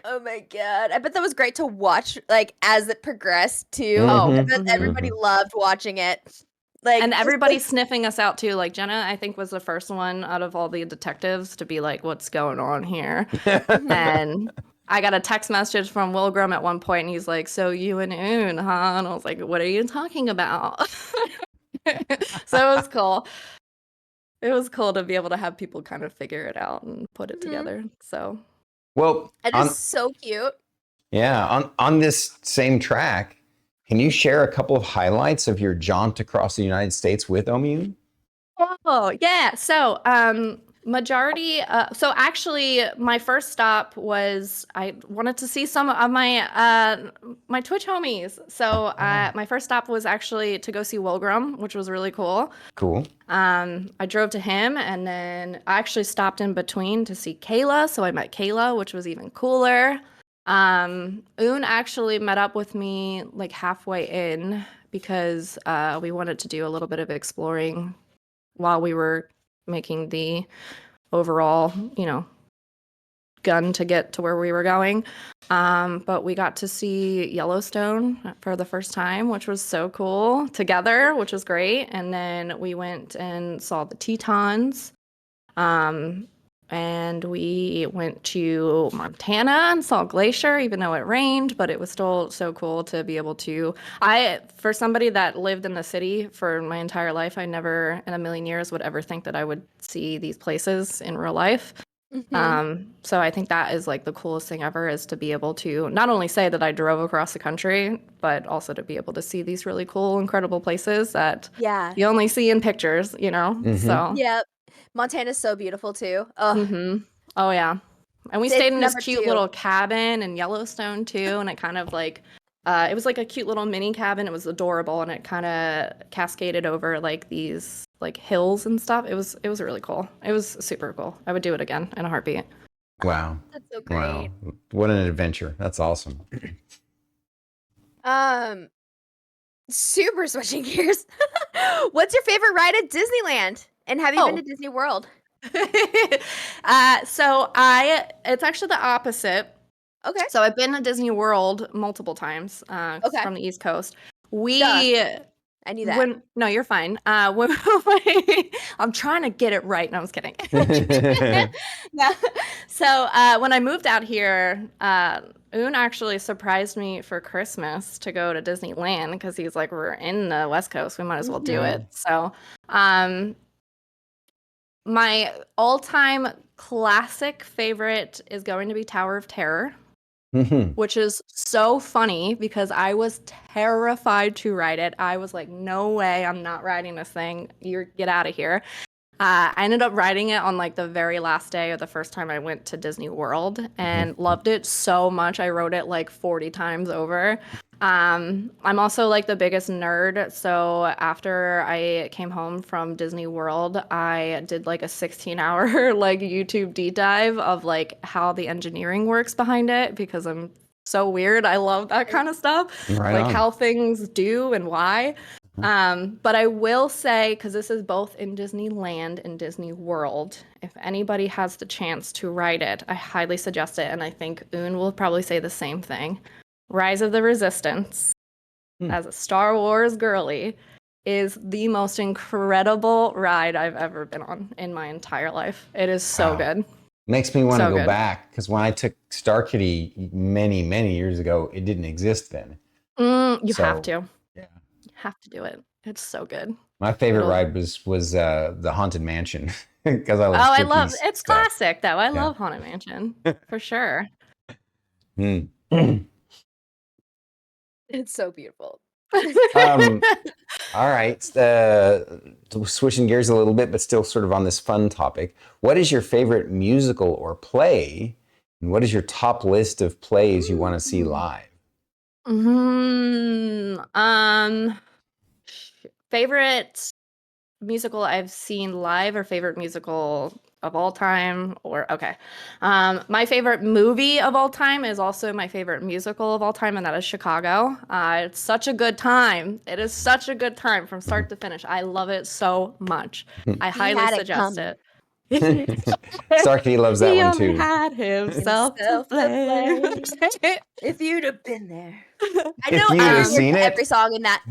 Oh my god. I bet that was great to watch, like, as it progressed too. I bet everybody loved watching it. Like, and everybody sniffing us out too. Like, Jenna, I think, was the first one out of all the detectives to be like, what's going on here? And I got a text message from Wilgrim at one point, and he's like, so you and Un, huh? And I was like, what are you talking about? So it was cool. it was cool to be able to have people kind of figure it out and put it together. So Well, It is so cute. on this same track, can you share a couple of highlights of your jaunt across the United States with Omune? Oh, yeah. So, so actually my first stop was I wanted to see some of my Twitch homies. So, my first stop was actually to go see Wilgrim, which was really cool. Cool. I drove to him and then I actually stopped in between to see Kayla. So I met Kayla, which was even cooler. Un actually met up with me like halfway in because we wanted to do a little bit of exploring while we were making the overall, gun to get to where we were going. But we got to see Yellowstone for the first time, which was so cool together, which was great. And then we went and saw the Tetons. And we went to Montana and saw Glacier, even though it rained, but it was still so cool to be able to. For somebody that lived in the city for my entire life, I never in a million years would ever think that I would see these places in real life. So I think that is like the coolest thing ever, is to be able to not only say that I drove across the country, but also to be able to see these really cool, incredible places that Yeah. you only see in pictures, So Yep. Montana's so beautiful too. Ugh. Oh yeah. And we It's stayed in this number cute 2. little cabin in Yellowstone too, and it kind of like it was like a cute little mini cabin. It was adorable, and it kind of cascaded over like these like hills and stuff. It was really cool. It was super cool. I would do it again in a heartbeat. Wow. That's so Wow. great. What an adventure. That's awesome. Super switching gears. What's your favorite ride at Disneyland? And have you been to Disney World? It's actually the opposite. Okay. So I've been to Disney World multiple times Okay. from the East Coast. I knew that. No, you're fine. I'm trying to get it right. No, I was kidding. No. So when I moved out here, Un actually surprised me for Christmas to go to Disneyland because he's like, we're in the West Coast, we might as well do it. So my all-time classic favorite is going to be Tower of Terror. Which is so funny because I was terrified to ride it. I was like, no way, I'm not riding this thing. Get out of here. I ended up riding it on like the very last day of the first time I went to Disney World and loved it so much. I rode it like 40 times over. I'm also like the biggest nerd. So after I came home from Disney World, I did like a 16-hour like YouTube deep dive of like how the engineering works behind it because I'm so weird. I love that kind of stuff. Right like on. how things do and why. But I will say, because this is both in Disneyland and Disney World, if anybody has the chance to ride it, I highly suggest it. And I think Un will probably say the same thing. Rise of the Resistance, as a Star Wars girly, is the most incredible ride I've ever been on in my entire life. It is so good. Makes me want to So go good. back, because when I took Star Kitty many, many years ago, it didn't exist then. You So, have to. Yeah. You have to do it. It's so good. My favorite ride was the Haunted Mansion, because I love spooky it's stuff. classic though. I love Haunted Mansion for sure. It's so beautiful. All right, switching gears a little bit, but still sort of on this fun topic. What is your favorite musical or play, and what is your top list of plays you want to see live? Favorite musical I've seen live, or favorite musical of all time, or okay. My favorite movie of all time is also my favorite musical of all time, and that is Chicago. It's such a good time. It is such a good time from start to finish. I love it so much. I highly suggest it. Starkey loves that he one only too. had himself to blame. If you'd have been there. I If know you'd have every word seen to it. every song in that.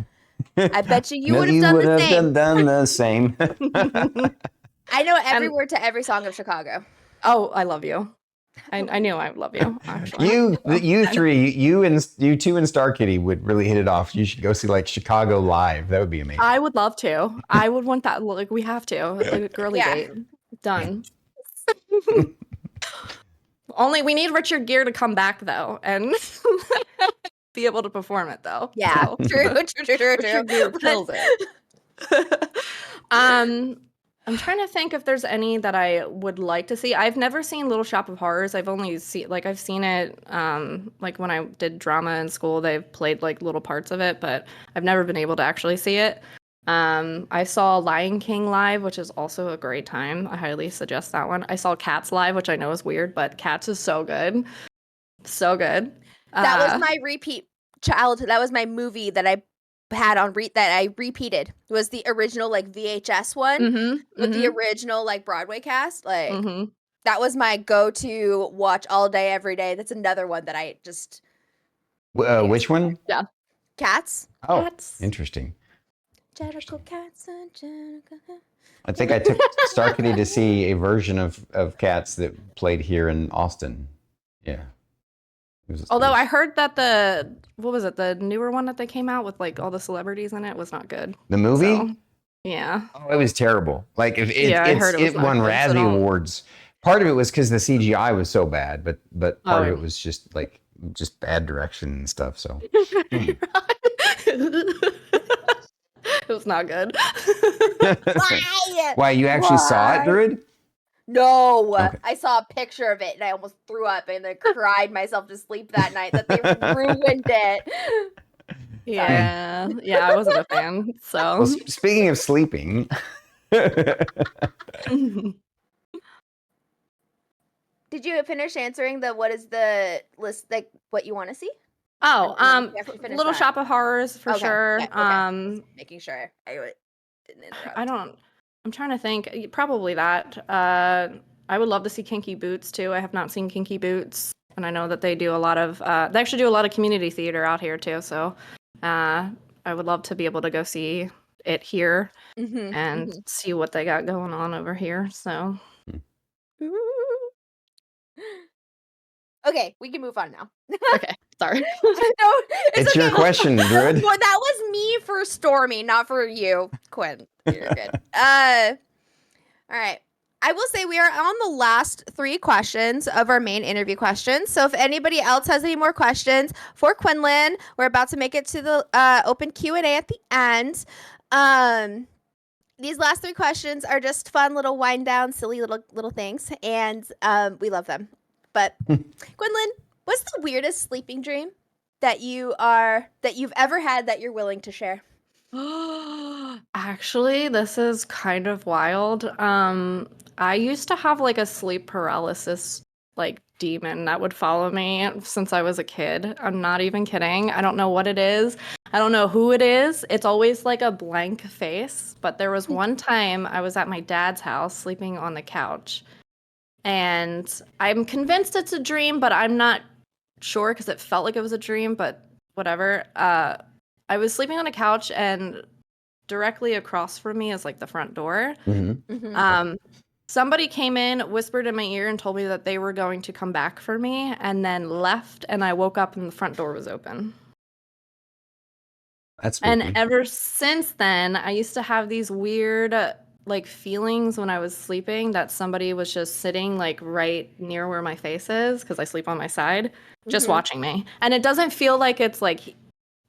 I bet you No, would have done the same. done the same. I know every word to every song of Chicago. Oh, I love you. I knew I would love you, actually. You three, you two and Star Kitty would really hit it off. You should go see like Chicago live. That would be amazing. I would love to. I would want that. Like, we have to. Like a girly Yeah. date. Done. Only we need Richard Gere to come back though and be able to perform it though. Yeah, So, true. Richard Gere kills it. I'm trying to think if there's any that I would like to see. I've never seen Little Shop of Horrors. I've only seen I've seen it like when I did drama in school. They've played like little parts of it, but I've never been able to actually see it. I saw Lion King live, which is also a great time. I highly suggest that one. I saw Cats live, which I know is weird, but Cats is so good. So good. That was my repeat childhood. That was my movie that I had on that I repeated. It was the original like VHS one with the original like Broadway cast. Like that was my go-to watch all day, every day. That's another one that I just Which one? Yeah. Cats. Oh, Cats. interesting. Jellicle cats and Jellicle cats. I think I took Star Kitty to see a version of Cats that played here in Austin. Yeah. Although I heard that the newer one that they came out with like all the celebrities in it was not good. The movie? So, yeah. Oh, it was terrible. Like if I heard it won Razzie Awards. Part of it was because the CGI was so bad, but part of it was just bad direction and stuff. So it was not good. Why? Why, you actually saw it, Druid? No, Okay. I saw a picture of it and I almost threw up and then cried myself to sleep that night that they ruined it. Yeah, I wasn't a fan. So, Well, speaking of sleeping, Did you finish answering what is the list, like what you want to see? oh, You have to finish Little that. Shop of Horrors for Okay, sure. yeah, okay. Making sure I didn't interrupt. I'm trying to think. Probably that. I would love to see Kinky Boots too. I have not seen Kinky Boots, and I know that they do a lot of. They actually do a lot of community theater out here too. So, I would love to be able to go see it here and see what they got going on over here. So. Okay, we can move on now. Okay, sorry. No, it's okay. your question, Druid. Well, that was me for Stormy, not for you, Quinn. You're good. All right. I will say we are on the last 3 questions of our main interview questions. So if anybody else has any more questions for Quinlan, we're about to make it to the open Q&A at the end. These last 3 questions are just fun little wind down, silly little things, and we love them. But Quinlan, what's the weirdest sleeping dream that you've ever had that you're willing to share? Actually, this is kind of wild. I used to have like a sleep paralysis like demon that would follow me since I was a kid. I'm not even kidding. I don't know what it is. I don't know who it is. It's always like a blank face. But there was one time I was at my dad's house sleeping on the couch. And I'm convinced it's a dream, but I'm not sure because it felt like it was a dream, but whatever. I was sleeping on a couch and directly across from me is like the front door. Somebody came in, whispered in my ear and told me that they were going to come back for me and then left. And I woke up and the front door was open. That's spooky. And ever since then, I used to have these weird like feelings when I was sleeping that somebody was just sitting like right near where my face is because I sleep on my side, just watching me. And it doesn't feel like it's like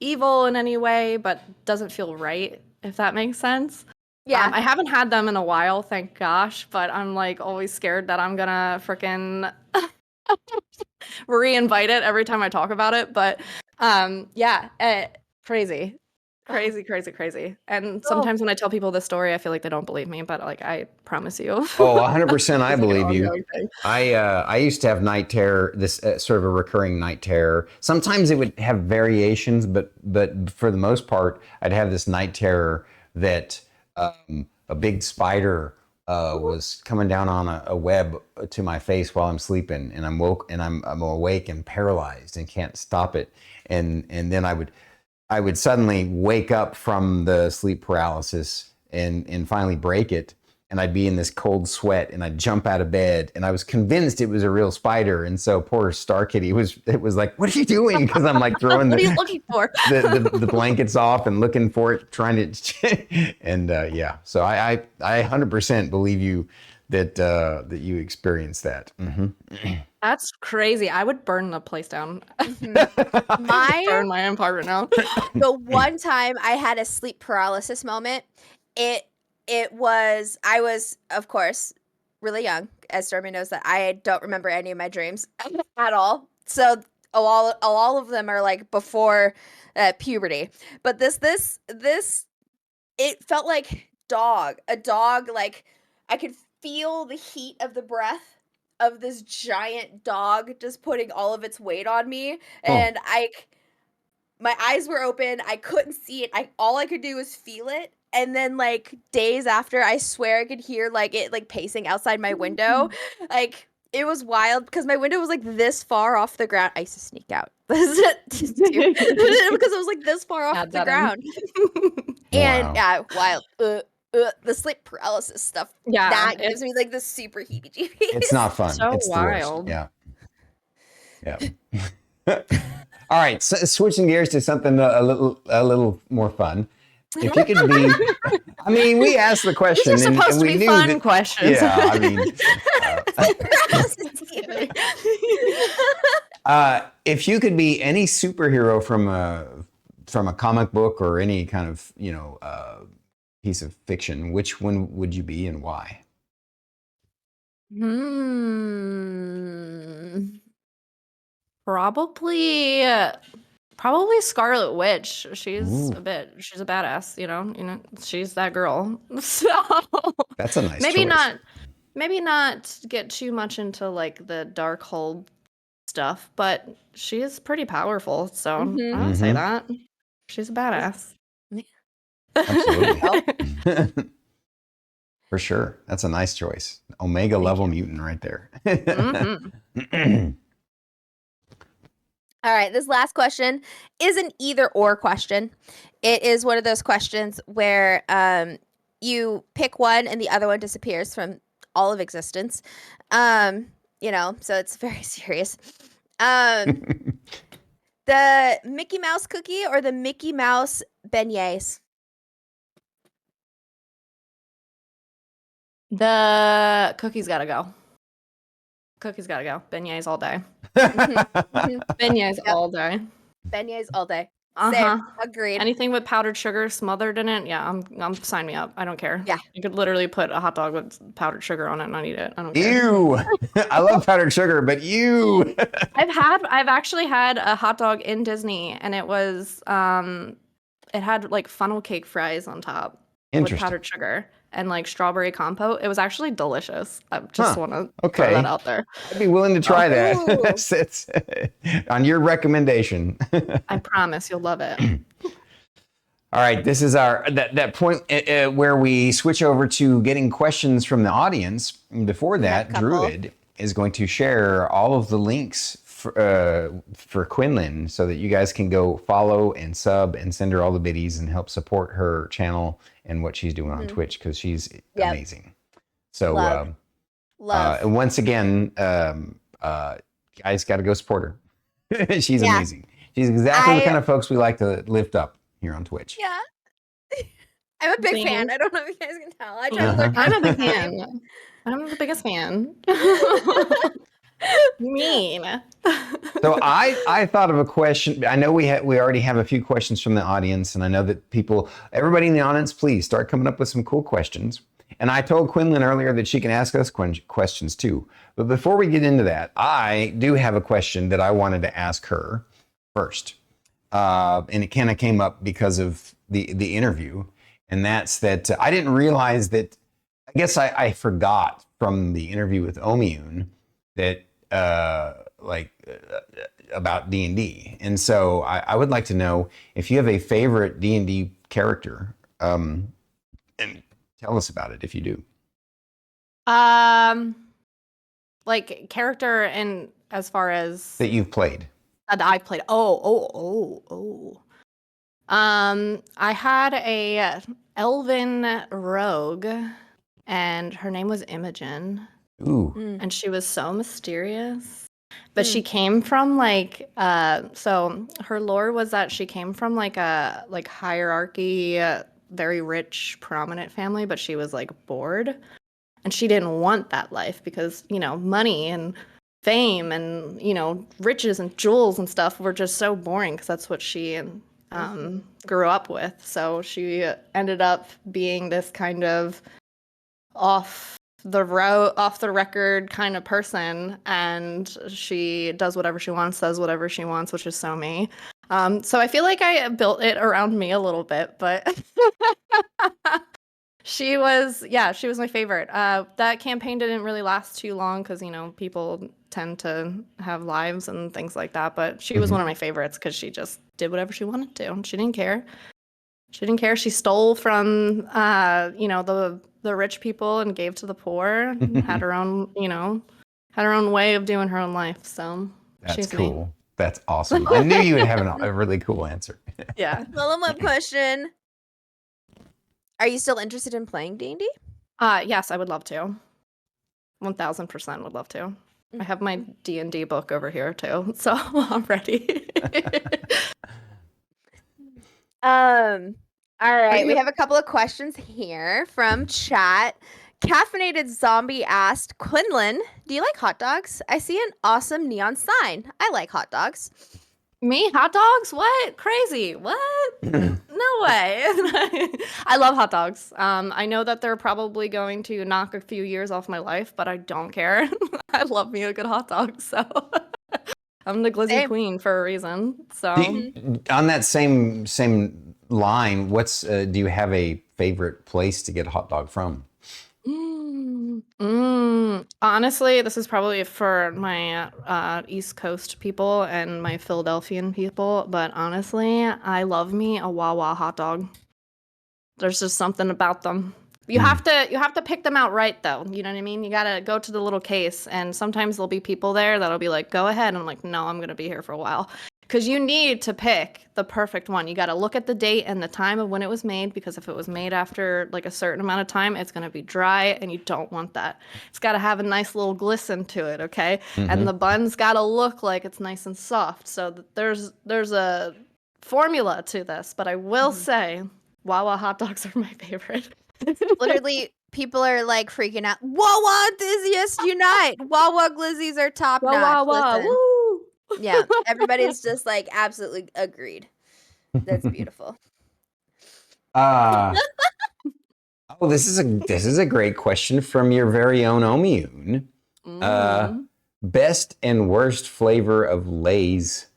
evil in any way, but doesn't feel right, if that makes sense. Yeah. I haven't had them in a while, thank gosh, but I'm like always scared that I'm gonna freaking re-invite it every time I talk about it. But crazy. And sometimes when I tell people this story, I feel like they don't believe me, but like I promise you. Oh, 100% I believe you. I used to have night terror, this sort of a recurring night terror. Sometimes it would have variations, but for the most part, I'd have this night terror that a big spider was coming down on a web to my face while I'm sleeping, and I'm awake and paralyzed and can't stop it. And then I would suddenly wake up from the sleep paralysis and finally break it and I'd be in this cold sweat, and I'd jump out of bed, and I was convinced it was a real spider. And so poor Star Kitty was like, "What are you doing?" Because I'm like throwing What are you looking for? the blankets off and looking for it, trying to, and yeah. So I 100% believe you that you experienced that. That's crazy. I would burn the place down. My Burn my apartment down. the one time I had a sleep paralysis moment, it was I was, of course, really young, as Stormy knows that I don't remember any of my dreams at all. So all of them are like before puberty. But this it felt like a dog, like I could feel the heat of the breath of this giant dog just putting all of its weight on me, Oh, and my eyes were open. I couldn't see it. All I could do was feel it. And then like days after, I swear I could hear like it like pacing outside my window. Like it was wild because my window was like this far off the ground. I used to sneak out because it was like this far off Add the that in. ground. And wow. yeah, wild. The sleep paralysis stuff. Yeah, That it's gives me like the super heebie-jeebies. It's not fun. so It's the worst. wild. Yeah. Yeah. All right. So switching gears to something a little more fun. If you could be, I mean, we asked the question, These are supposed and to we be knew fun that. questions. Yeah. I mean, if you could be any superhero from a comic book or any kind of piece of fiction, which one would you be and why? Probably Scarlet Witch. She's Ooh, a badass, you know, she's that girl. So that's a nice maybe choice. not get too much into like the dark hold stuff, but she is pretty powerful, so Mhm. I would say Mhm. that. She's a badass. Absolutely. For sure. That's a nice choice. Omega Thank level you. mutant right there. Mhm. All right, this last question is an either or question. It is one of those questions where you pick one and the other one disappears from all of existence. So it's very serious. Um, the Mickey Mouse cookie or the Mickey Mouse beignets? The cookies gotta go. Beignets all day. Beignets Yep, all day. beignets all day. Uh-huh. Same, agreed. Anything with powdered sugar smothered in it, yeah, I'm sign me up. I don't care. Yeah. You could literally put a hot dog with powdered sugar on it and I'd eat it. I don't care. Ew. I love powdered sugar, but you. I've actually had a hot dog in Disney and it was it had like funnel cake fries on top with Interesting. powdered sugar and like strawberry compote. It was actually delicious. I just Huh. want to Okay. throw that out there. I'd be willing to try that. Ooh. It's on your recommendation. I promise you'll love it. All right, this is that point where we switch over to getting questions from the audience. Before that, couple. Druid is going to share all of the links for Quinlan so that you guys can go follow and sub and send her all the biddies and help support her channel and what she's doing on Twitch because she's amazing. So, Love. and once again, guys got to go support her. She's amazing. She's exactly the kind of folks we like to lift up here on Twitch. Yeah. I'm a big Thanks. fan. I don't know if you guys can tell. I try to learn. I'm a big fan. I'm the biggest fan. Mean. So I thought of a question. I know we already have a few questions from the audience, and I know that everybody in the audience, please start coming up with some cool questions. And I told Quinlan earlier that she can ask us questions too. But before we get into that, I do have a question that I wanted to ask her first. And it kind of came up because of the interview. And that's that I didn't realize that, I guess I forgot from the interview with Omiun that about D&D. And so I would like to know if you have a favorite D&D character, and tell us about it if you do. Like character and as far as That you've played. that I've played. I had a elven rogue and her name was Imogen, Ooh. and she was so mysterious. But she came from like so her lore was that she came from like a hierarchy, very rich, prominent family, but she was like bored. And she didn't want that life because, money and fame and, riches and jewels and stuff were just so boring because that's what she grew up with. So she ended up being this kind of off the record kind of person, and she does whatever she wants, says whatever she wants, which is so me. So I feel like I built it around me a little bit, but she was my favorite. That campaign didn't really last too long because, people tend to have lives and things like that, but she was one of my favorites because she just did whatever she wanted to. She didn't care. She stole from, the rich people and gave to the poor. Had her own, way of doing her own life. So That's she's cool. me. That's awesome. I knew you would have a really cool answer. Yeah. Follow-up question. Are you still interested in playing D&D? Yes, I would love to. 1000% would love to. I have my D&D book over here too, so I'm ready. All right, we have a couple of questions here from chat. Caffeinated Zombie asked, Quinlan, do you like hot dogs? I see an awesome neon sign. I like hot dogs. Me? Hot dogs? What? Crazy. What? No way. I love hot dogs. I know that they're probably going to knock a few years off my life, but I don't care. I love me a good hot dog, so I'm the glizzy queen for a reason. So on that same line, do you have a favorite place to get a hot dog from? Honestly, this is probably for my East Coast people and my Philadelphian people, but honestly, I love me a Wawa hot dog. There's just something about them. You have to pick them out right though. You know what I mean? You gotta go to the little case, and sometimes there'll be people there that'll be like, "Go ahead," and I'm like, "No, I'm gonna be here for a while." Because you need to pick the perfect one. You got to look at the date and the time of when it was made, because if it was made after like a certain amount of time, it's going to be dry, and you don't want that. It's got to have a nice little glisten to it, okay? And the bun's got to look like it's nice and soft. So there's a formula to this, but I will say Wawa hot dogs are my favorite. Literally, people are like freaking out. Wawa enthusiasts unite! Wawa glizzies are top notch. Wawa, woo! Yeah, everybody's just like absolutely agreed. That's beautiful. This is a great question from your very own Omiune. Best and worst flavor of Lay's.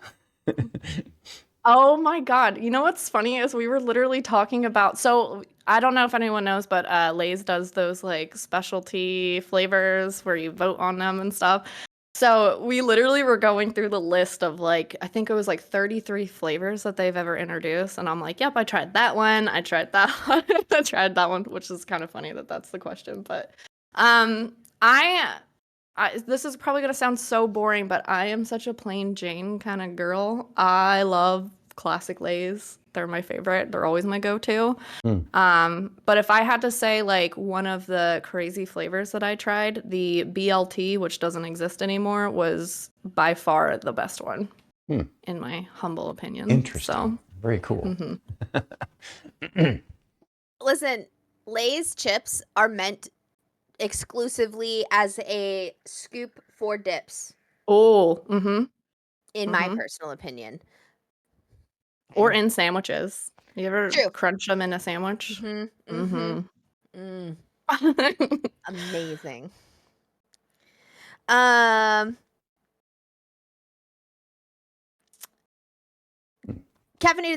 Oh my God. You know what's funny is we were literally talking about, so I don't know if anyone knows, but Lay's does those like specialty flavors where you vote on them and stuff. So we literally were going through the list of like, I think it was like 33 flavors that they've ever introduced. And I'm like, yep, I tried that one. I tried that one. I tried that one, which is kind of funny that that's the question. But this is probably going to sound so boring, but I am such a plain Jane kind of girl. I love classic Lay's. They're my favorite. They're always my go-to. But if I had to say like one of the crazy flavors that I tried, the BLT, which doesn't exist anymore, was by far the best one, in my humble opinion. Interesting. So, very cool. Listen, Lay's chips are meant exclusively as a scoop for dips. Oh, in my personal opinion. Or in sandwiches. You ever crunch them in a sandwich? Amazing. Caffeinated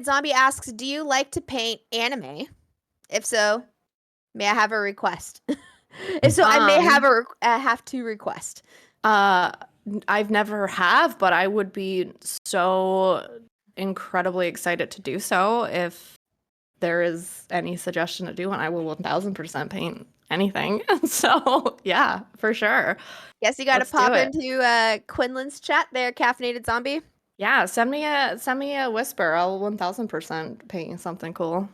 Zombie asks, do you like to paint anime? If so, may I have a request? If so, I may have to request. I've never have, but I would be so incredibly excited to do so. If there is any suggestion to do one, I will 1000% paint anything. So yeah, for sure. Guess you got to pop into Quinlan's chat there, Caffeinated Zombie. Yeah, send me a whisper. I'll 1000% paint something cool.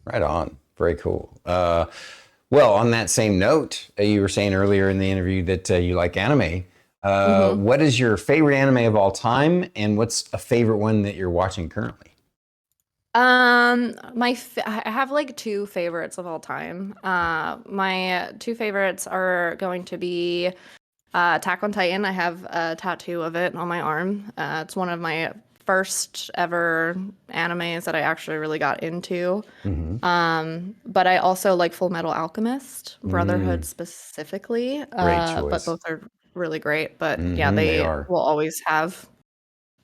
Right on. Very cool. Well, on that same note, you were saying earlier in the interview that you like anime. What is your favorite anime of all time, and what's a favorite one that you're watching currently? I have like two favorites of all time. My two favorites are going to be Attack on Titan. I have a tattoo of it on my arm. It's one of my first ever animes that I actually really got into. Mm-hmm. But I also like Full Metal Alchemist, Brotherhood Mm, specifically. great But choice. both are really great. But yeah, Mm-hmm, they they are. will always have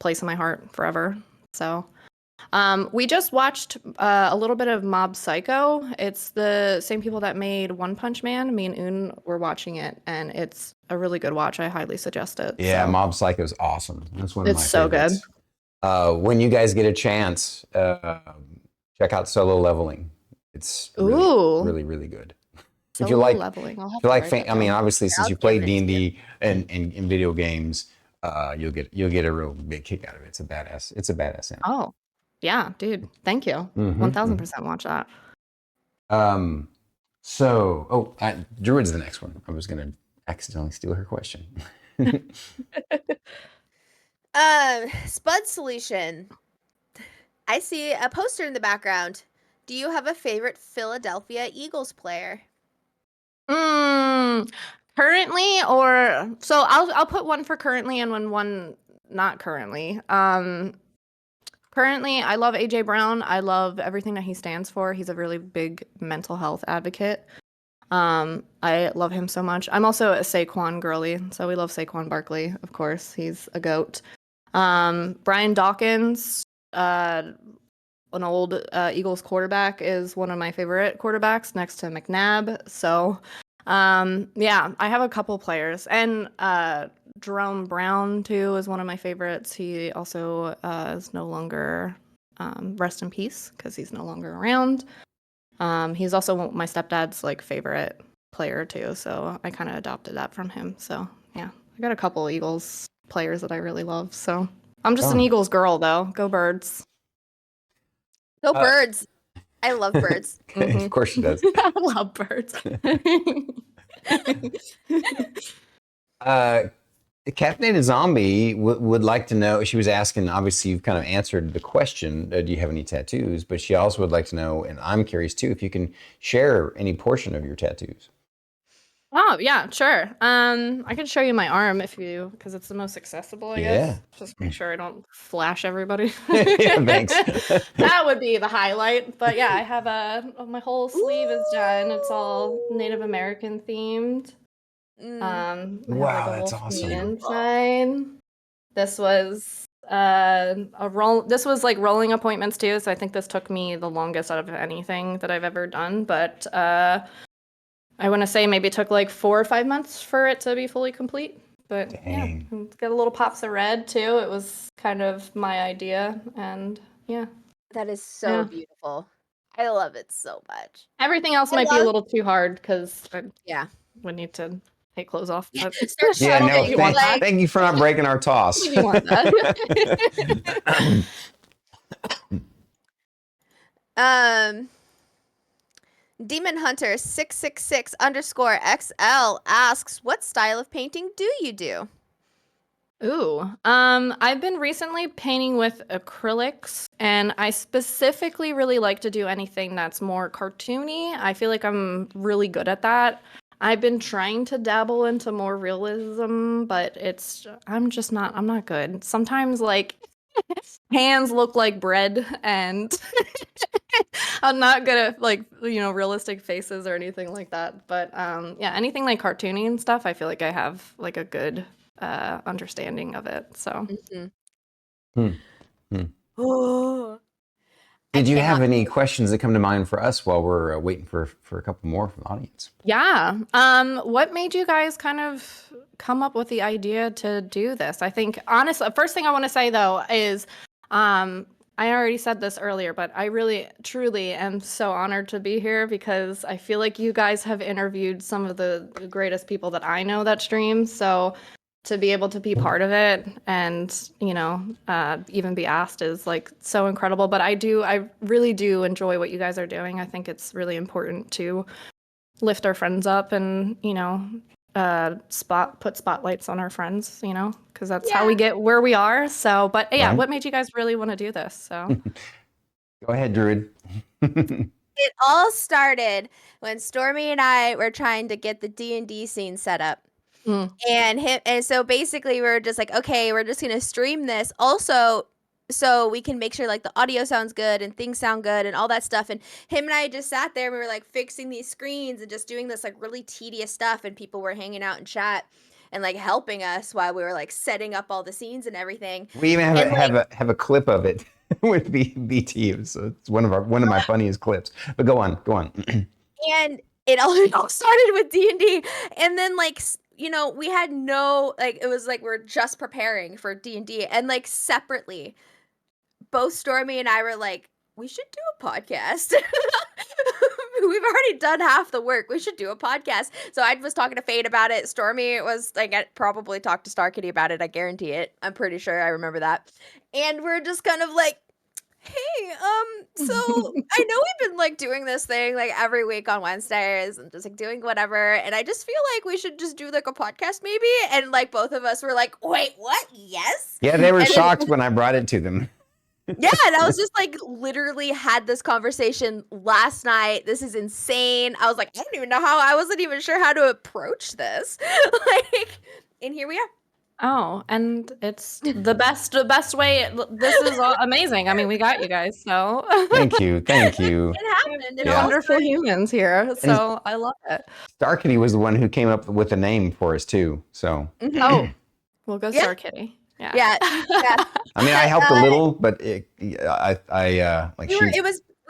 place in my heart forever. So. We just watched a little bit of Mob Psycho. It's the same people that made One Punch Man. Me and Un were watching it, and it's a really good watch. I highly suggest it. Yeah, So Mob Psycho is awesome. That's one of it's my so good. favorites. When you guys get a chance, check out Solo Leveling. It's really, Ooh, really, really good. If you solo like, leveling. I'll have if you to like, write that I mean, down. obviously, since I'll you give played it D and to you. D and video games, you'll get a real big kick out of it. It's a badass. It's a badass anime. Oh, yeah, dude. Thank you. Mm-hmm, 1000% watch that. Druid's the next one. I was gonna accidentally steal her question. Spud Solution. I see a poster in the background. Do you have a favorite Philadelphia Eagles player? Mm, currently, or so I'll put one for currently and one not currently. Currently, I love AJ Brown. I love everything that he stands for. He's a really big mental health advocate. I love him so much. I'm also a Saquon girly, so we love Saquon Barkley, of course. He's a goat. Brian Dawkins, an old Eagles quarterback, is one of my favorite quarterbacks next to McNabb. So, yeah, I have a couple players. And Jerome Brown, too, is one of my favorites. He also is no longer, rest in peace, because he's no longer around. He's also my stepdad's like favorite player, too. So I kind of adopted that from him. So, yeah, I got a couple Eagles players that I really love. So I'm just an Oh. Eagles girl, though. Go Birds. Go Uh, Birds. I love birds. of course she does. I love birds. Uh, Caffeinated Zombie would like to know. She was asking. Obviously, you've kind of answered the question. Do you have any tattoos? But she also would like to know, and I'm curious too, if you can share any portion of your tattoos. Oh, yeah, sure. I can show you my arm if you, because it's the most accessible, I Yeah. guess. Just make sure I don't flash everybody. Yeah. Thanks. That would be the highlight. But yeah, I have my whole sleeve is done. It's all Native American themed. Mm, I have like Wow, a that's wolf awesome. man sign. This was a roll. This was like rolling appointments too, so I think this took me the longest out of anything that I've ever done. But I want to say maybe it took like 4 or 5 months for it to be fully complete. But Dang. yeah, it's got a little pops of red too. It was kind of my idea, and yeah, that is so yeah. beautiful. I love it so much. Everything else I might be a love, little too hard because I yeah. would need to take clothes off. But There's Yeah. I don't No. think you something want that. like Thank you for not breaking our toss. If you want that. um Demon Hunter 666 underscore XL asks, what style of painting do you do? Ooh, I've been recently painting with acrylics, and I specifically really like to do anything that's more cartoony. I feel like I'm really good at that. I've been trying to dabble into more realism, but I'm not good. Sometimes like hands look like bread, and I'm not good at like, realistic faces or anything like that. But yeah, anything like cartoony and stuff, I feel like I have like a good understanding of it. So Mhm. Hmm. Hmm. Oh, I Did you have cannot. any questions that come to mind for us while we're waiting for a couple more from the audience? yeah, what made you guys kind of come up with the idea to do this? I think honestly, first thing I want to say though is, I already said this earlier, but I really truly am so honored to be here because I feel like you guys have interviewed some of the greatest people that I know that stream. So to be able to be part of it and even be asked is like so incredible. But I really do enjoy what you guys are doing. I think it's really important to lift our friends up and, put spotlights on our friends, because that's how we get where we are. So, but yeah, Right. what made you guys really want to do this? So, Go ahead, Druid. It all started when Stormy and I were trying to get the D&D scene set up. And so basically we were just like, okay, we're just gonna stream this also so we can make sure like the audio sounds good and things sound good and all that stuff. And him and I just sat there and we were like fixing these screens and just doing this like really tedious stuff, and people were hanging out in chat and like helping us while we were like setting up all the scenes and everything. We even And like have a clip of it with BT. So it's one of my funniest clips. But go on. and it all started with D&D, and then like we had no, like, it was like we're just preparing for D&D, and like separately both Stormy and I were like, we should do a podcast. We've already done half the work. We should do a podcast. So I was talking to Fade about it. Stormy was like, I probably talked to Star Kitty about it. I guarantee it. I'm pretty sure I remember that. And we're just kind of like, hey, so I know we've been like doing this thing like every week on Wednesdays and just like doing whatever, and I just feel like we should just do like a podcast maybe. And like both of us were like, wait, what? Yes. Yeah, they were And shocked when I brought it to them. yeah, and I was just like literally had this conversation last night. This is insane. I was like, I don't even know how, I wasn't even sure how to approach this. Like, and here we are. Oh, and it's the best way. This is amazing. I mean, we got you guys, so Thank you. It happened. It all wonderful humans here. So I love it. Star Kitty was the one who came up with a name for us too. So Oh, we'll go Yeah. Star Kitty. Yeah. Yeah. I mean, I helped a little, but like We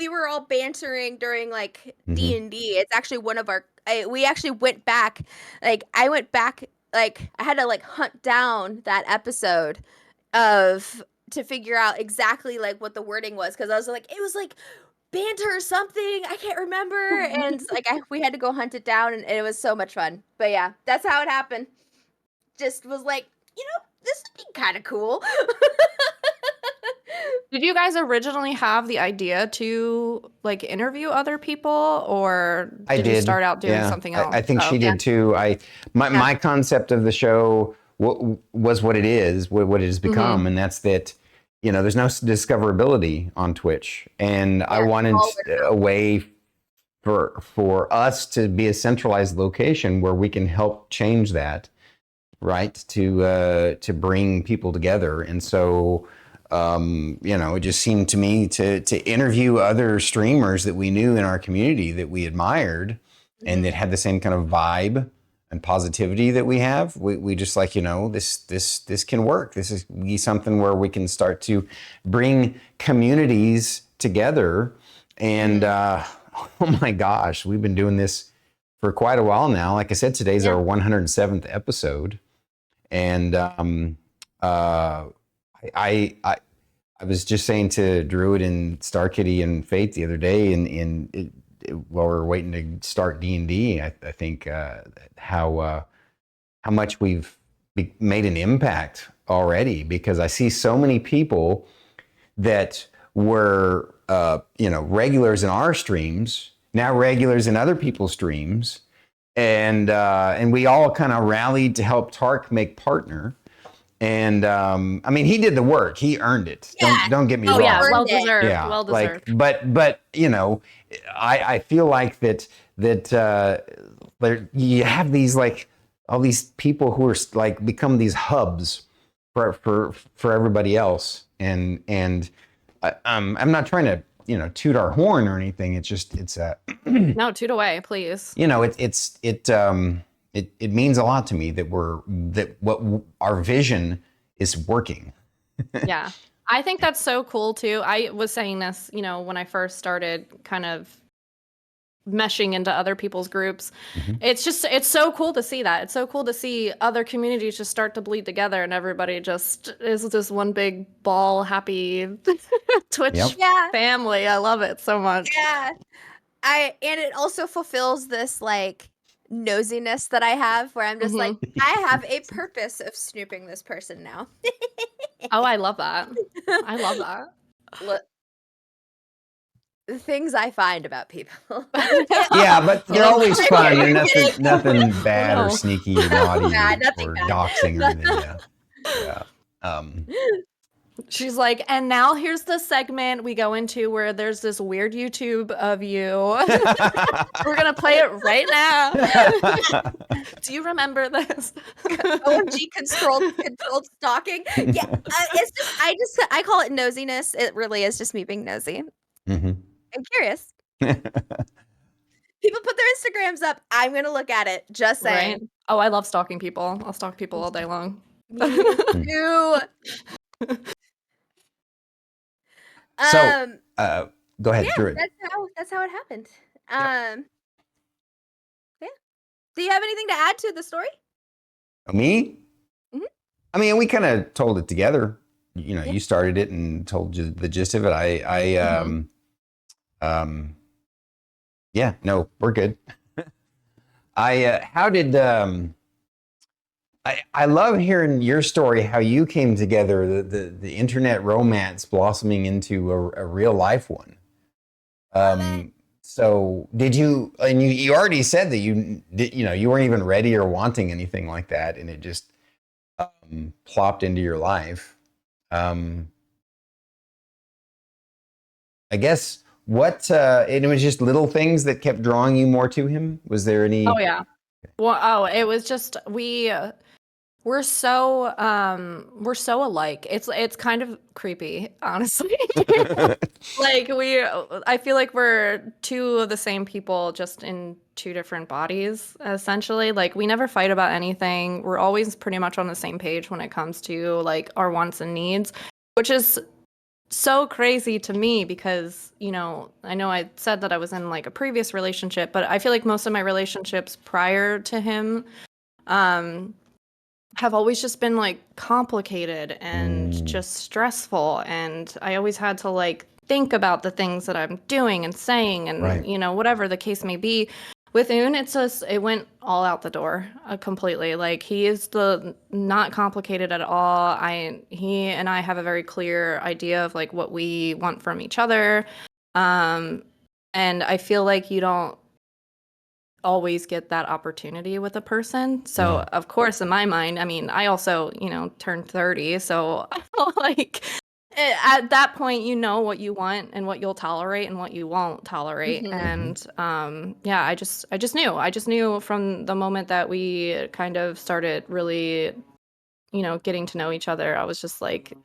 were all bantering during like Mhm. D&D. It's actually one of our we actually went back, like I went back, like I had to like hunt down that episode to figure out exactly like what the wording was, because I was like, it was like banter or something, I can't remember. And like we had to go hunt it down, and it was so much fun. But yeah, that's how it happened. Just was like, this would be kind of cool. Did you guys originally have the idea to like interview other people, or I did you did. start out doing Yeah. something else? I think she yeah. did too. My concept of the show was what it is, what it has become, and that's that. There's no discoverability on Twitch, and I wanted a way for us to be a centralized location where we can help change that, right? To bring people together, and so. It just seemed to me to interview other streamers that we knew in our community that we admired and that had the same kind of vibe and positivity that we have. We just like, this can work. This is be something where we can start to bring communities together. And oh my gosh, we've been doing this for quite a while now. Like I said, today's our 107th episode. And I was just saying to Druid and Star Kitty and Fate the other day, while we were waiting to start D&D, I think how much we've made an impact already, because I see so many people that were regulars in our streams, now regulars in other people's streams, and we all kind of rallied to help Tark make partner. And I mean, he did the work; he earned it. Yeah. Don't get me wrong. Yeah, well deserved. Yeah, well deserved. But I feel like that you have these like all these people who are like become these hubs for everybody else, and I'm not trying to toot our horn or anything. It's just No, toot away, please. It means a lot to me that what our vision is working. Yeah. I think that's so cool too. I was saying this, when I first started kind of meshing into other people's groups. It's so cool to see that. It's so cool to see other communities just start to bleed together, and everybody just is this one big ball happy Twitch family. I love it so much. Yeah. And it also fulfills this like nosiness that I have, where I'm just like, I have a purpose of snooping this person now. Oh, I love that. I love that. Look, the things I find about people. Yeah, but they're always I'm fun. kidding, They're I'm kidding. nothing bad or No. sneaky or naughty Bad, nothing or bad. doxing or anything. Yeah. Yeah. She's like, and now here's the segment we go into where there's this weird YouTube of you. We're gonna play it right now. Do you remember this? OMG controlled stalking. Yeah, I call it nosiness. It really is just me being nosy. Mhm. I'm curious. People put their Instagrams up. I'm gonna look at it. Just saying. Right? Oh, I love stalking people. I'll stalk people all day long. Me too. So, go ahead, Yeah, Druid. that's how it happened. Yep. Yeah. Do you have anything to add to the story? Me? Mhm. I mean, we kind of told it together. You know, Yeah. you started it and told you the gist of it. Yeah, no, we're good. How did I love hearing your story, how you came together, the internet romance blossoming into a real life one. So did you, and you already said that you did, you know, you weren't even ready or wanting anything like that, and it just plopped into your life. I guess it was just little things that kept drawing you more to him. Was there any? Oh yeah. Well, it was just we're so alike. It's kind of creepy, honestly. Like I feel like we're two of the same people, just in two different bodies, essentially. Like we never fight about anything. We're always pretty much on the same page when it comes to like our wants and needs, which is so crazy to me because, you know I said that I was in like a previous relationship, but I feel like most of my relationships prior to him have always just been like complicated and just stressful, and I always had to like think about the things that I'm doing and saying and Right. Whatever the case may be. With Un, it went all out the door completely. Like he is not complicated at all. He and I have a very clear idea of like what we want from each other, and I feel like you don't always get that opportunity with a person. So of course, in my mind, I mean, I also, turned 30. So like at that point, you know what you want and what you'll tolerate and what you won't tolerate. Mhm. And yeah, I just knew from the moment that we kind of started really, getting to know each other. I was just like,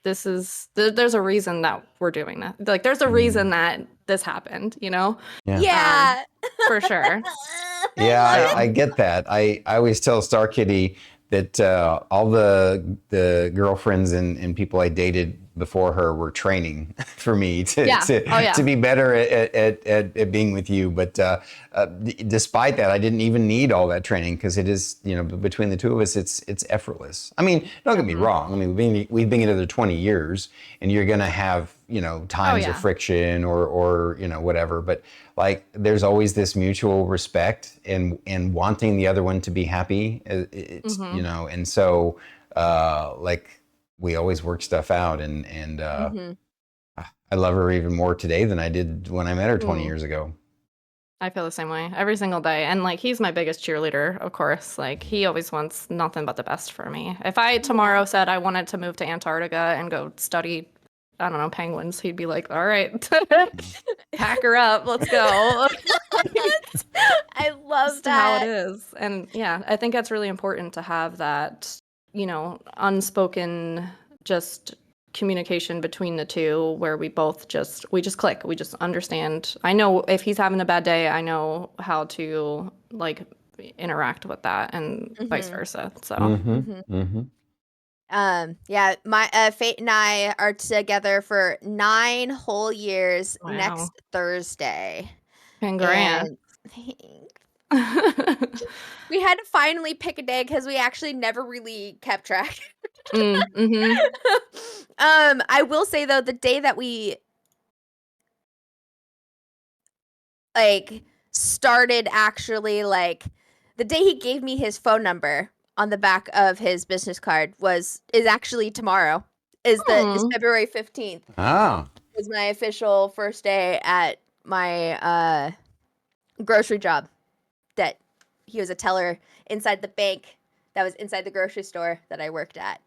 there's a reason that we're doing that. Like there's a reason that this happened, Yeah. for sure. Yeah, So- I get that. I always tell Star Kitty that all the girlfriends and people I dated before her were training for me to be better at being with you. But despite that, I didn't even need all that training because it is, between the two of us, it's effortless. I mean, don't get me wrong. I mean, we've been together 20 years, and you're gonna have times of friction or whatever. But like, there's always this mutual respect and wanting the other one to be happy. It's and so like we always work stuff out, and I love her even more today than I did when I met her 20 years ago. I feel the same way every single day. And like, he's my biggest cheerleader, of course. Like, he always wants nothing but the best for me. If I tomorrow said I wanted to move to Antarctica and go study, I don't know, penguins, he'd be like, all right, pack her up, let's go. I love That's that. how it is. And yeah, I think that's really important to have that, unspoken just communication between the two, where we just click, we just understand. I know if he's having a bad day, I know how to like interact with that, and vice versa. So yeah, my Fate and I are together for 9 whole years next Thursday. congrats. And thanks. We had to finally pick a day because we actually never really kept track. I will say though, the day that we like started actually, like the day he gave me his phone number on the back of his business card is actually tomorrow. Is February 15th. Oh. was my official first day at my grocery job. That he was a teller inside the bank that was inside the grocery store that I worked at.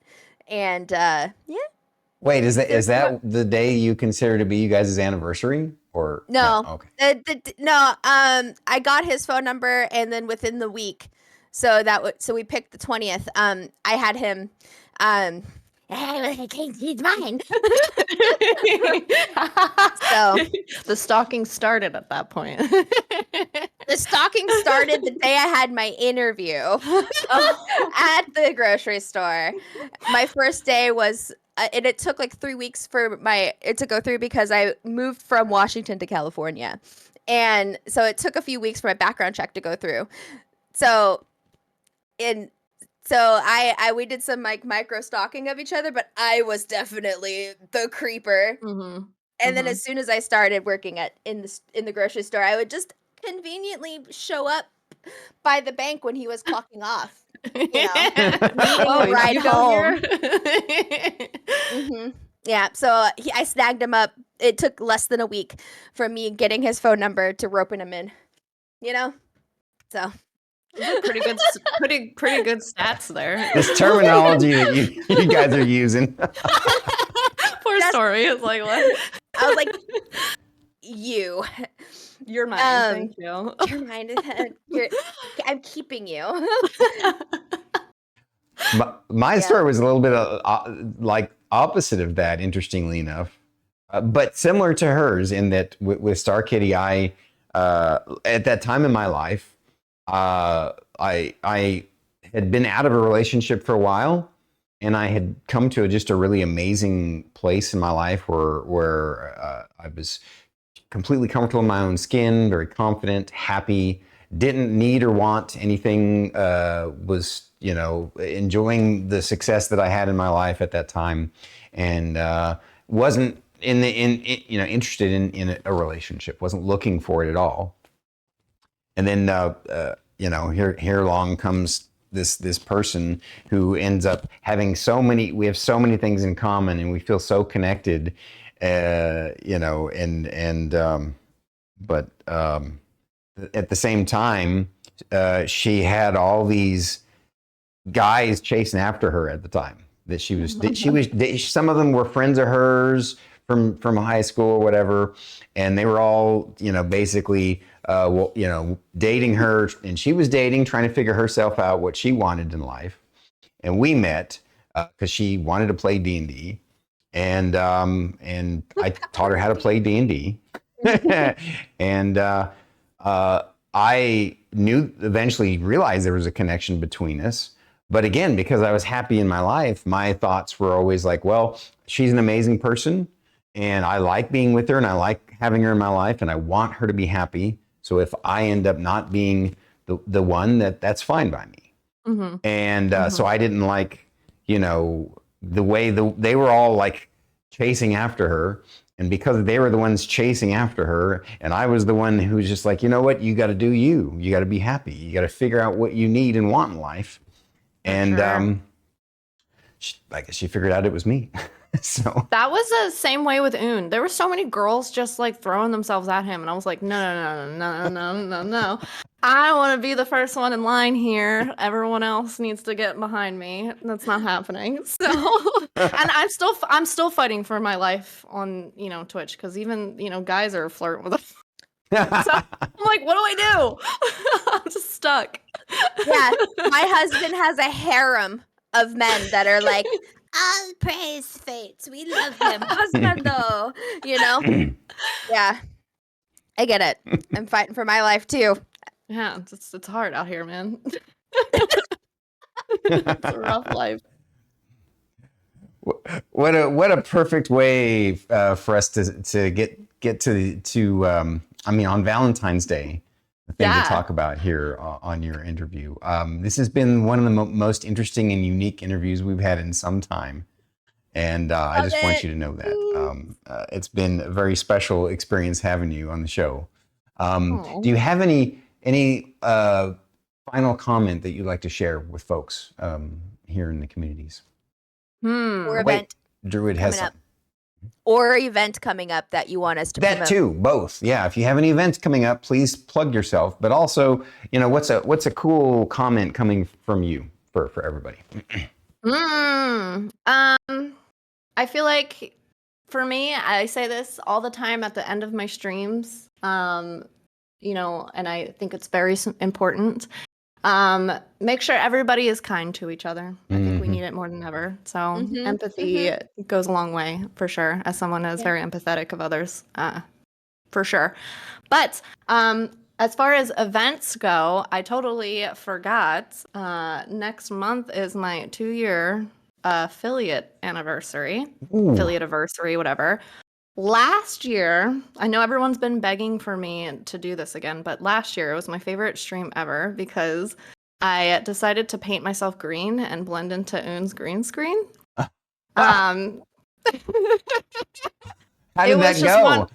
And yeah. Wait, is that the day you consider to be you guys' anniversary? Or no? Okay. No. I got his phone number, and then within the week, so we picked the 20th. I had him. He's mine. So the stalking started at that point. the stalking started the day I had my interview at the grocery store. My first day was, and it took like 3 weeks for it to go through because I moved from Washington to California. And so it took a few weeks for my background check to go through. So we did some like micro stalking of each other, but I was definitely the creeper. Mm-hmm. And then as soon as I started working in the grocery store, I would just conveniently show up by the bank when he was clocking off. Needing a ride home. Mm-hmm. Yeah, so I snagged him up. It took less than a week from me getting his phone number to roping him in. So pretty good stats there. This terminology that you guys are using. Poor story. It's like, what? I was like, you're mine. Thank you. You're mine. I'm keeping you. My story was a little bit like opposite of that, interestingly enough, but similar to hers in that with Star Kitty, I at that time in my life, I had been out of a relationship for a while, and I had come to just a really amazing place in my life where I was completely comfortable in my own skin, very confident, happy, didn't need or want anything, was enjoying the success that I had in my life at that time, and wasn't interested in a relationship, wasn't looking for it at all. And then here along comes this person who ends up having we have so many things in common, and we feel so connected, but at the same time, she had all these guys chasing after her at the time that she was some of them were friends of hers from high school or whatever, and they were all basically dating her, and she was trying to figure herself out what she wanted in life. And we met because she wanted to play D&D, and I taught her how to play D&D. And I eventually realized there was a connection between us. But again, because I was happy in my life, my thoughts were always like, well, she's an amazing person, and I like being with her, and I like having her in my life, and I want her to be happy. So if I end up not being the one, that's fine by me. Mm-hmm. And so I didn't like, the way they were all like chasing after her. And because they were the ones chasing after her, and I was the one who was just like, you know what, you got to do you. You got to be happy. You got to figure out what you need and want in life. And I guess she figured out it was me. So that was the same way with Un. There were so many girls just like throwing themselves at him, and I was like, no. I don't want to be the first one in line here. Everyone else needs to get behind me. That's not happening. So, and I'm still fighting for my life on Twitch, because even guys are flirting with us. So I'm like, what do I do? I'm just stuck. Yeah, my husband has a harem of men that are like, I'll praise fates. We love him. Husbando. Yeah. I get it. I'm fighting for my life too. Yeah, it's hard out here, man. It's a rough life. What a perfect way for us to get to on Valentine's Day, the thing to talk about here on your interview. This has been one of the most interesting and unique interviews we've had in some time, and I just want you to know that it's been a very special experience having you on the show. Do you have any final comment that you'd like to share with folks here in the communities? Or Wait, Druid has something. or event coming up that you want us to That promote. too, both. Yeah, if you have any events coming up, please plug yourself. But also, what's a cool comment coming from you for everybody? I feel like for me, I say this all the time at the end of my streams. And I think it's very important. Make sure everybody is kind to each other. I think we need it more than ever. So empathy goes a long way for sure. As someone who's very empathetic of others, for sure. But as far as events go, I totally forgot. Next month is my 2-year affiliate anniversary. Ooh. Affiliate anniversary, whatever. Last year, I know everyone's been begging for me to do this again, but last year it was my favorite stream ever because I decided to paint myself green and blend into Oon's green screen. How did that go?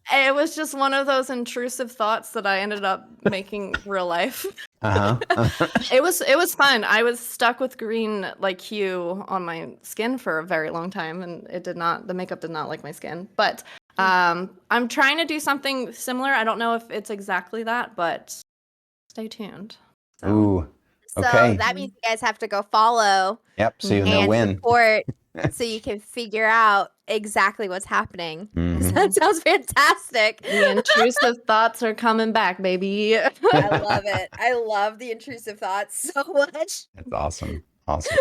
It was just one of those intrusive thoughts that I ended up making real life. It was fun. I was stuck with green hue on my skin for a very long time, and the makeup did not like my skin. But I'm trying to do something similar. I don't know if it's exactly that, but stay tuned. So. Ooh. Okay. So that means you guys have to go follow. Yep. So you'll know when. Support so you can figure out exactly what's happening. That sounds fantastic. The intrusive thoughts are coming back, baby. I love it. I love the intrusive thoughts so much. That's awesome. Awesome.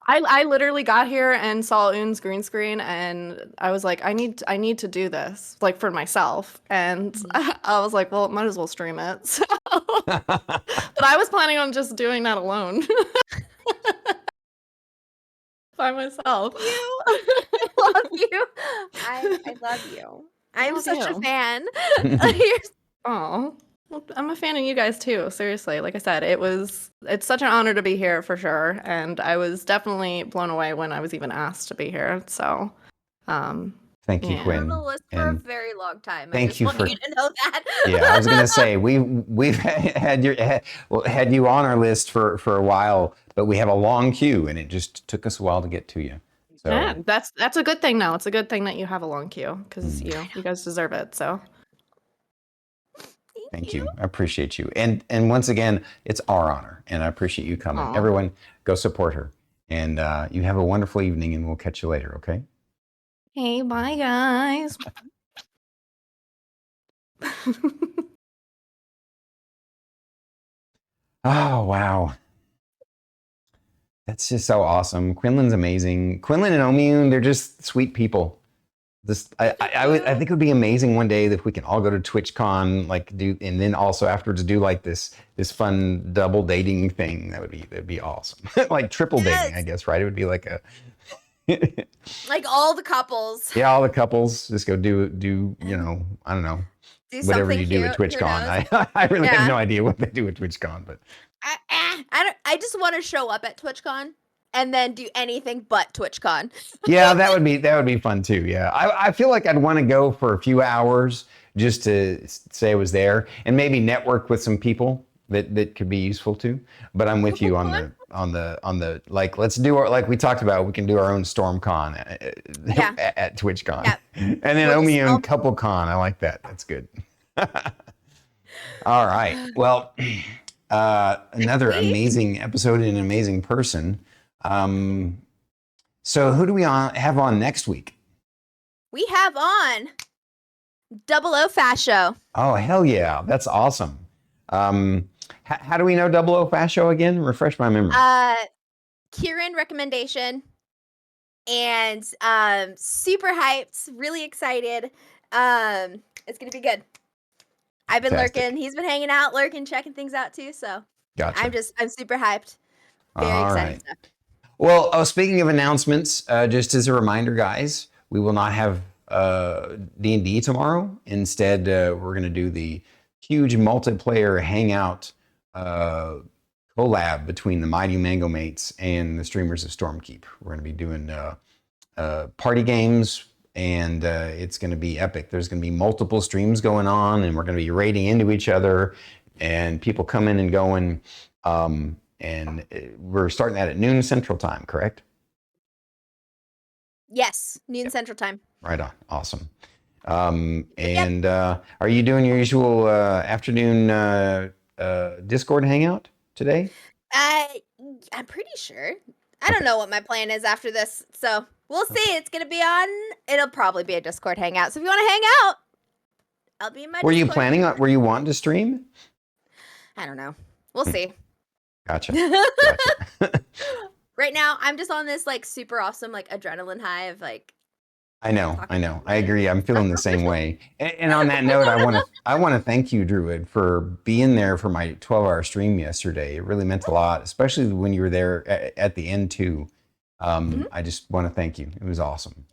I literally got here and saw Oon's green screen, and I was like, I need to do this for myself, and I was like, well, might as well stream it. So. But I was planning on just doing that alone. By myself. I love you. I love you. I'm such a fan. Oh, well, I'm a fan of you guys too. Seriously, like I said, it's such an honor to be here for sure, and I was definitely blown away when I was even asked to be here. So, thank you, Quinn. On the list for a very long time. Thank you want you to know that. Yeah, I was gonna say we've had you on our list for a while, but we have a long queue, and it just took us a while to get to you. So yeah, that's a good thing. Now it's a good thing that you have a long queue because you guys deserve it. So. Thank you. I appreciate you. And once again, it's our honor, and I appreciate you coming. Aww. Everyone, go support her. And you have a wonderful evening, and we'll catch you later, okay? Hey, bye, guys. Oh, wow. That's just so awesome. Quinlan's amazing. Quinlan and Omiun, they're just sweet people. I think it would be amazing one day if we can all go to TwitchCon, and then also afterwards do this fun double dating thing. That'd be awesome. Like triple dating, I guess, right? It would be like a like all the couples. Yeah, all the couples just go do I don't know. Do whatever you do at TwitchCon. I really have no idea what they do at TwitchCon, but I just want to show up at TwitchCon and then do anything but TwitchCon. Yeah, that would be fun too. Yeah, I feel like I'd want to go for a few hours just to say I was there and maybe network with some people that could be useful too. But I'm with you on the let's do our we talked about. We can do our own StormCon at TwitchCon, and then Omiun CoupleCon. I like that. That's good. All right. Well, another amazing episode and an amazing person. So who do we have on next week? We have on Double O Fascio. Oh, hell yeah. That's awesome. How do we know Double O Fascio again? Refresh my memory. Kieran recommendation. And super hyped, really excited. It's going to be good. I've been lurking. He's been hanging out, lurking, checking things out too. So gotcha. I'm super hyped. Very excited stuff. Well, speaking of announcements, just as a reminder, guys, we will not have D&D tomorrow. Instead, we're going to do the huge multiplayer hangout collab between the Mighty Mango Mates and the streamers of Stormkeep. We're going to be doing party games, and it's going to be epic. There's going to be multiple streams going on, and we're going to be raiding into each other, and people coming and going. And we're starting that at noon Central Time, correct? Yes, noon Central Time. Right on. Awesome. And are you doing your usual afternoon Discord hangout today? I'm pretty sure. I don't know what my plan is after this, so we'll see. It's gonna be on. It'll probably be a Discord hangout. So if you want to hang out, I'll be in my. Were you Discord. planning on? Were you wanting to stream? I don't know. We'll see. Gotcha. Right now, I'm just on this like super awesome like adrenaline high of like. I know. I agree. I'm feeling the same way. And on that note, I want to thank you, Druid, for being there for my 12-hour stream yesterday. It really meant a lot, especially when you were there at the end too. I just want to thank you. It was awesome.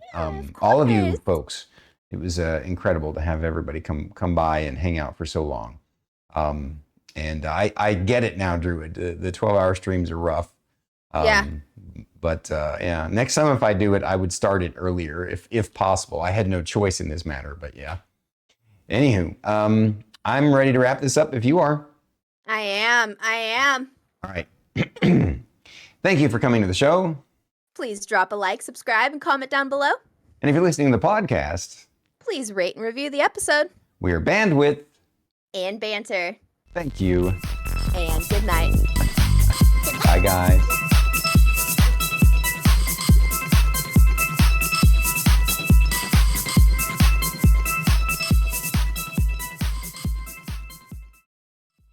All of you folks, it was incredible to have everybody come by and hang out for so long. And I get it now, Druid. The 12-hour streams are rough. But yeah, next time if I do it, I would start it earlier if possible. I had no choice in this matter, but yeah. Anywho, I'm ready to wrap this up if you are. I am. All right. Thank you for coming to the show. Please drop a like, subscribe, and comment down below. And if you're listening to the podcast, please rate and review the episode. We are Bandwidth and Banter. Thank you. And good night. Bye, guys.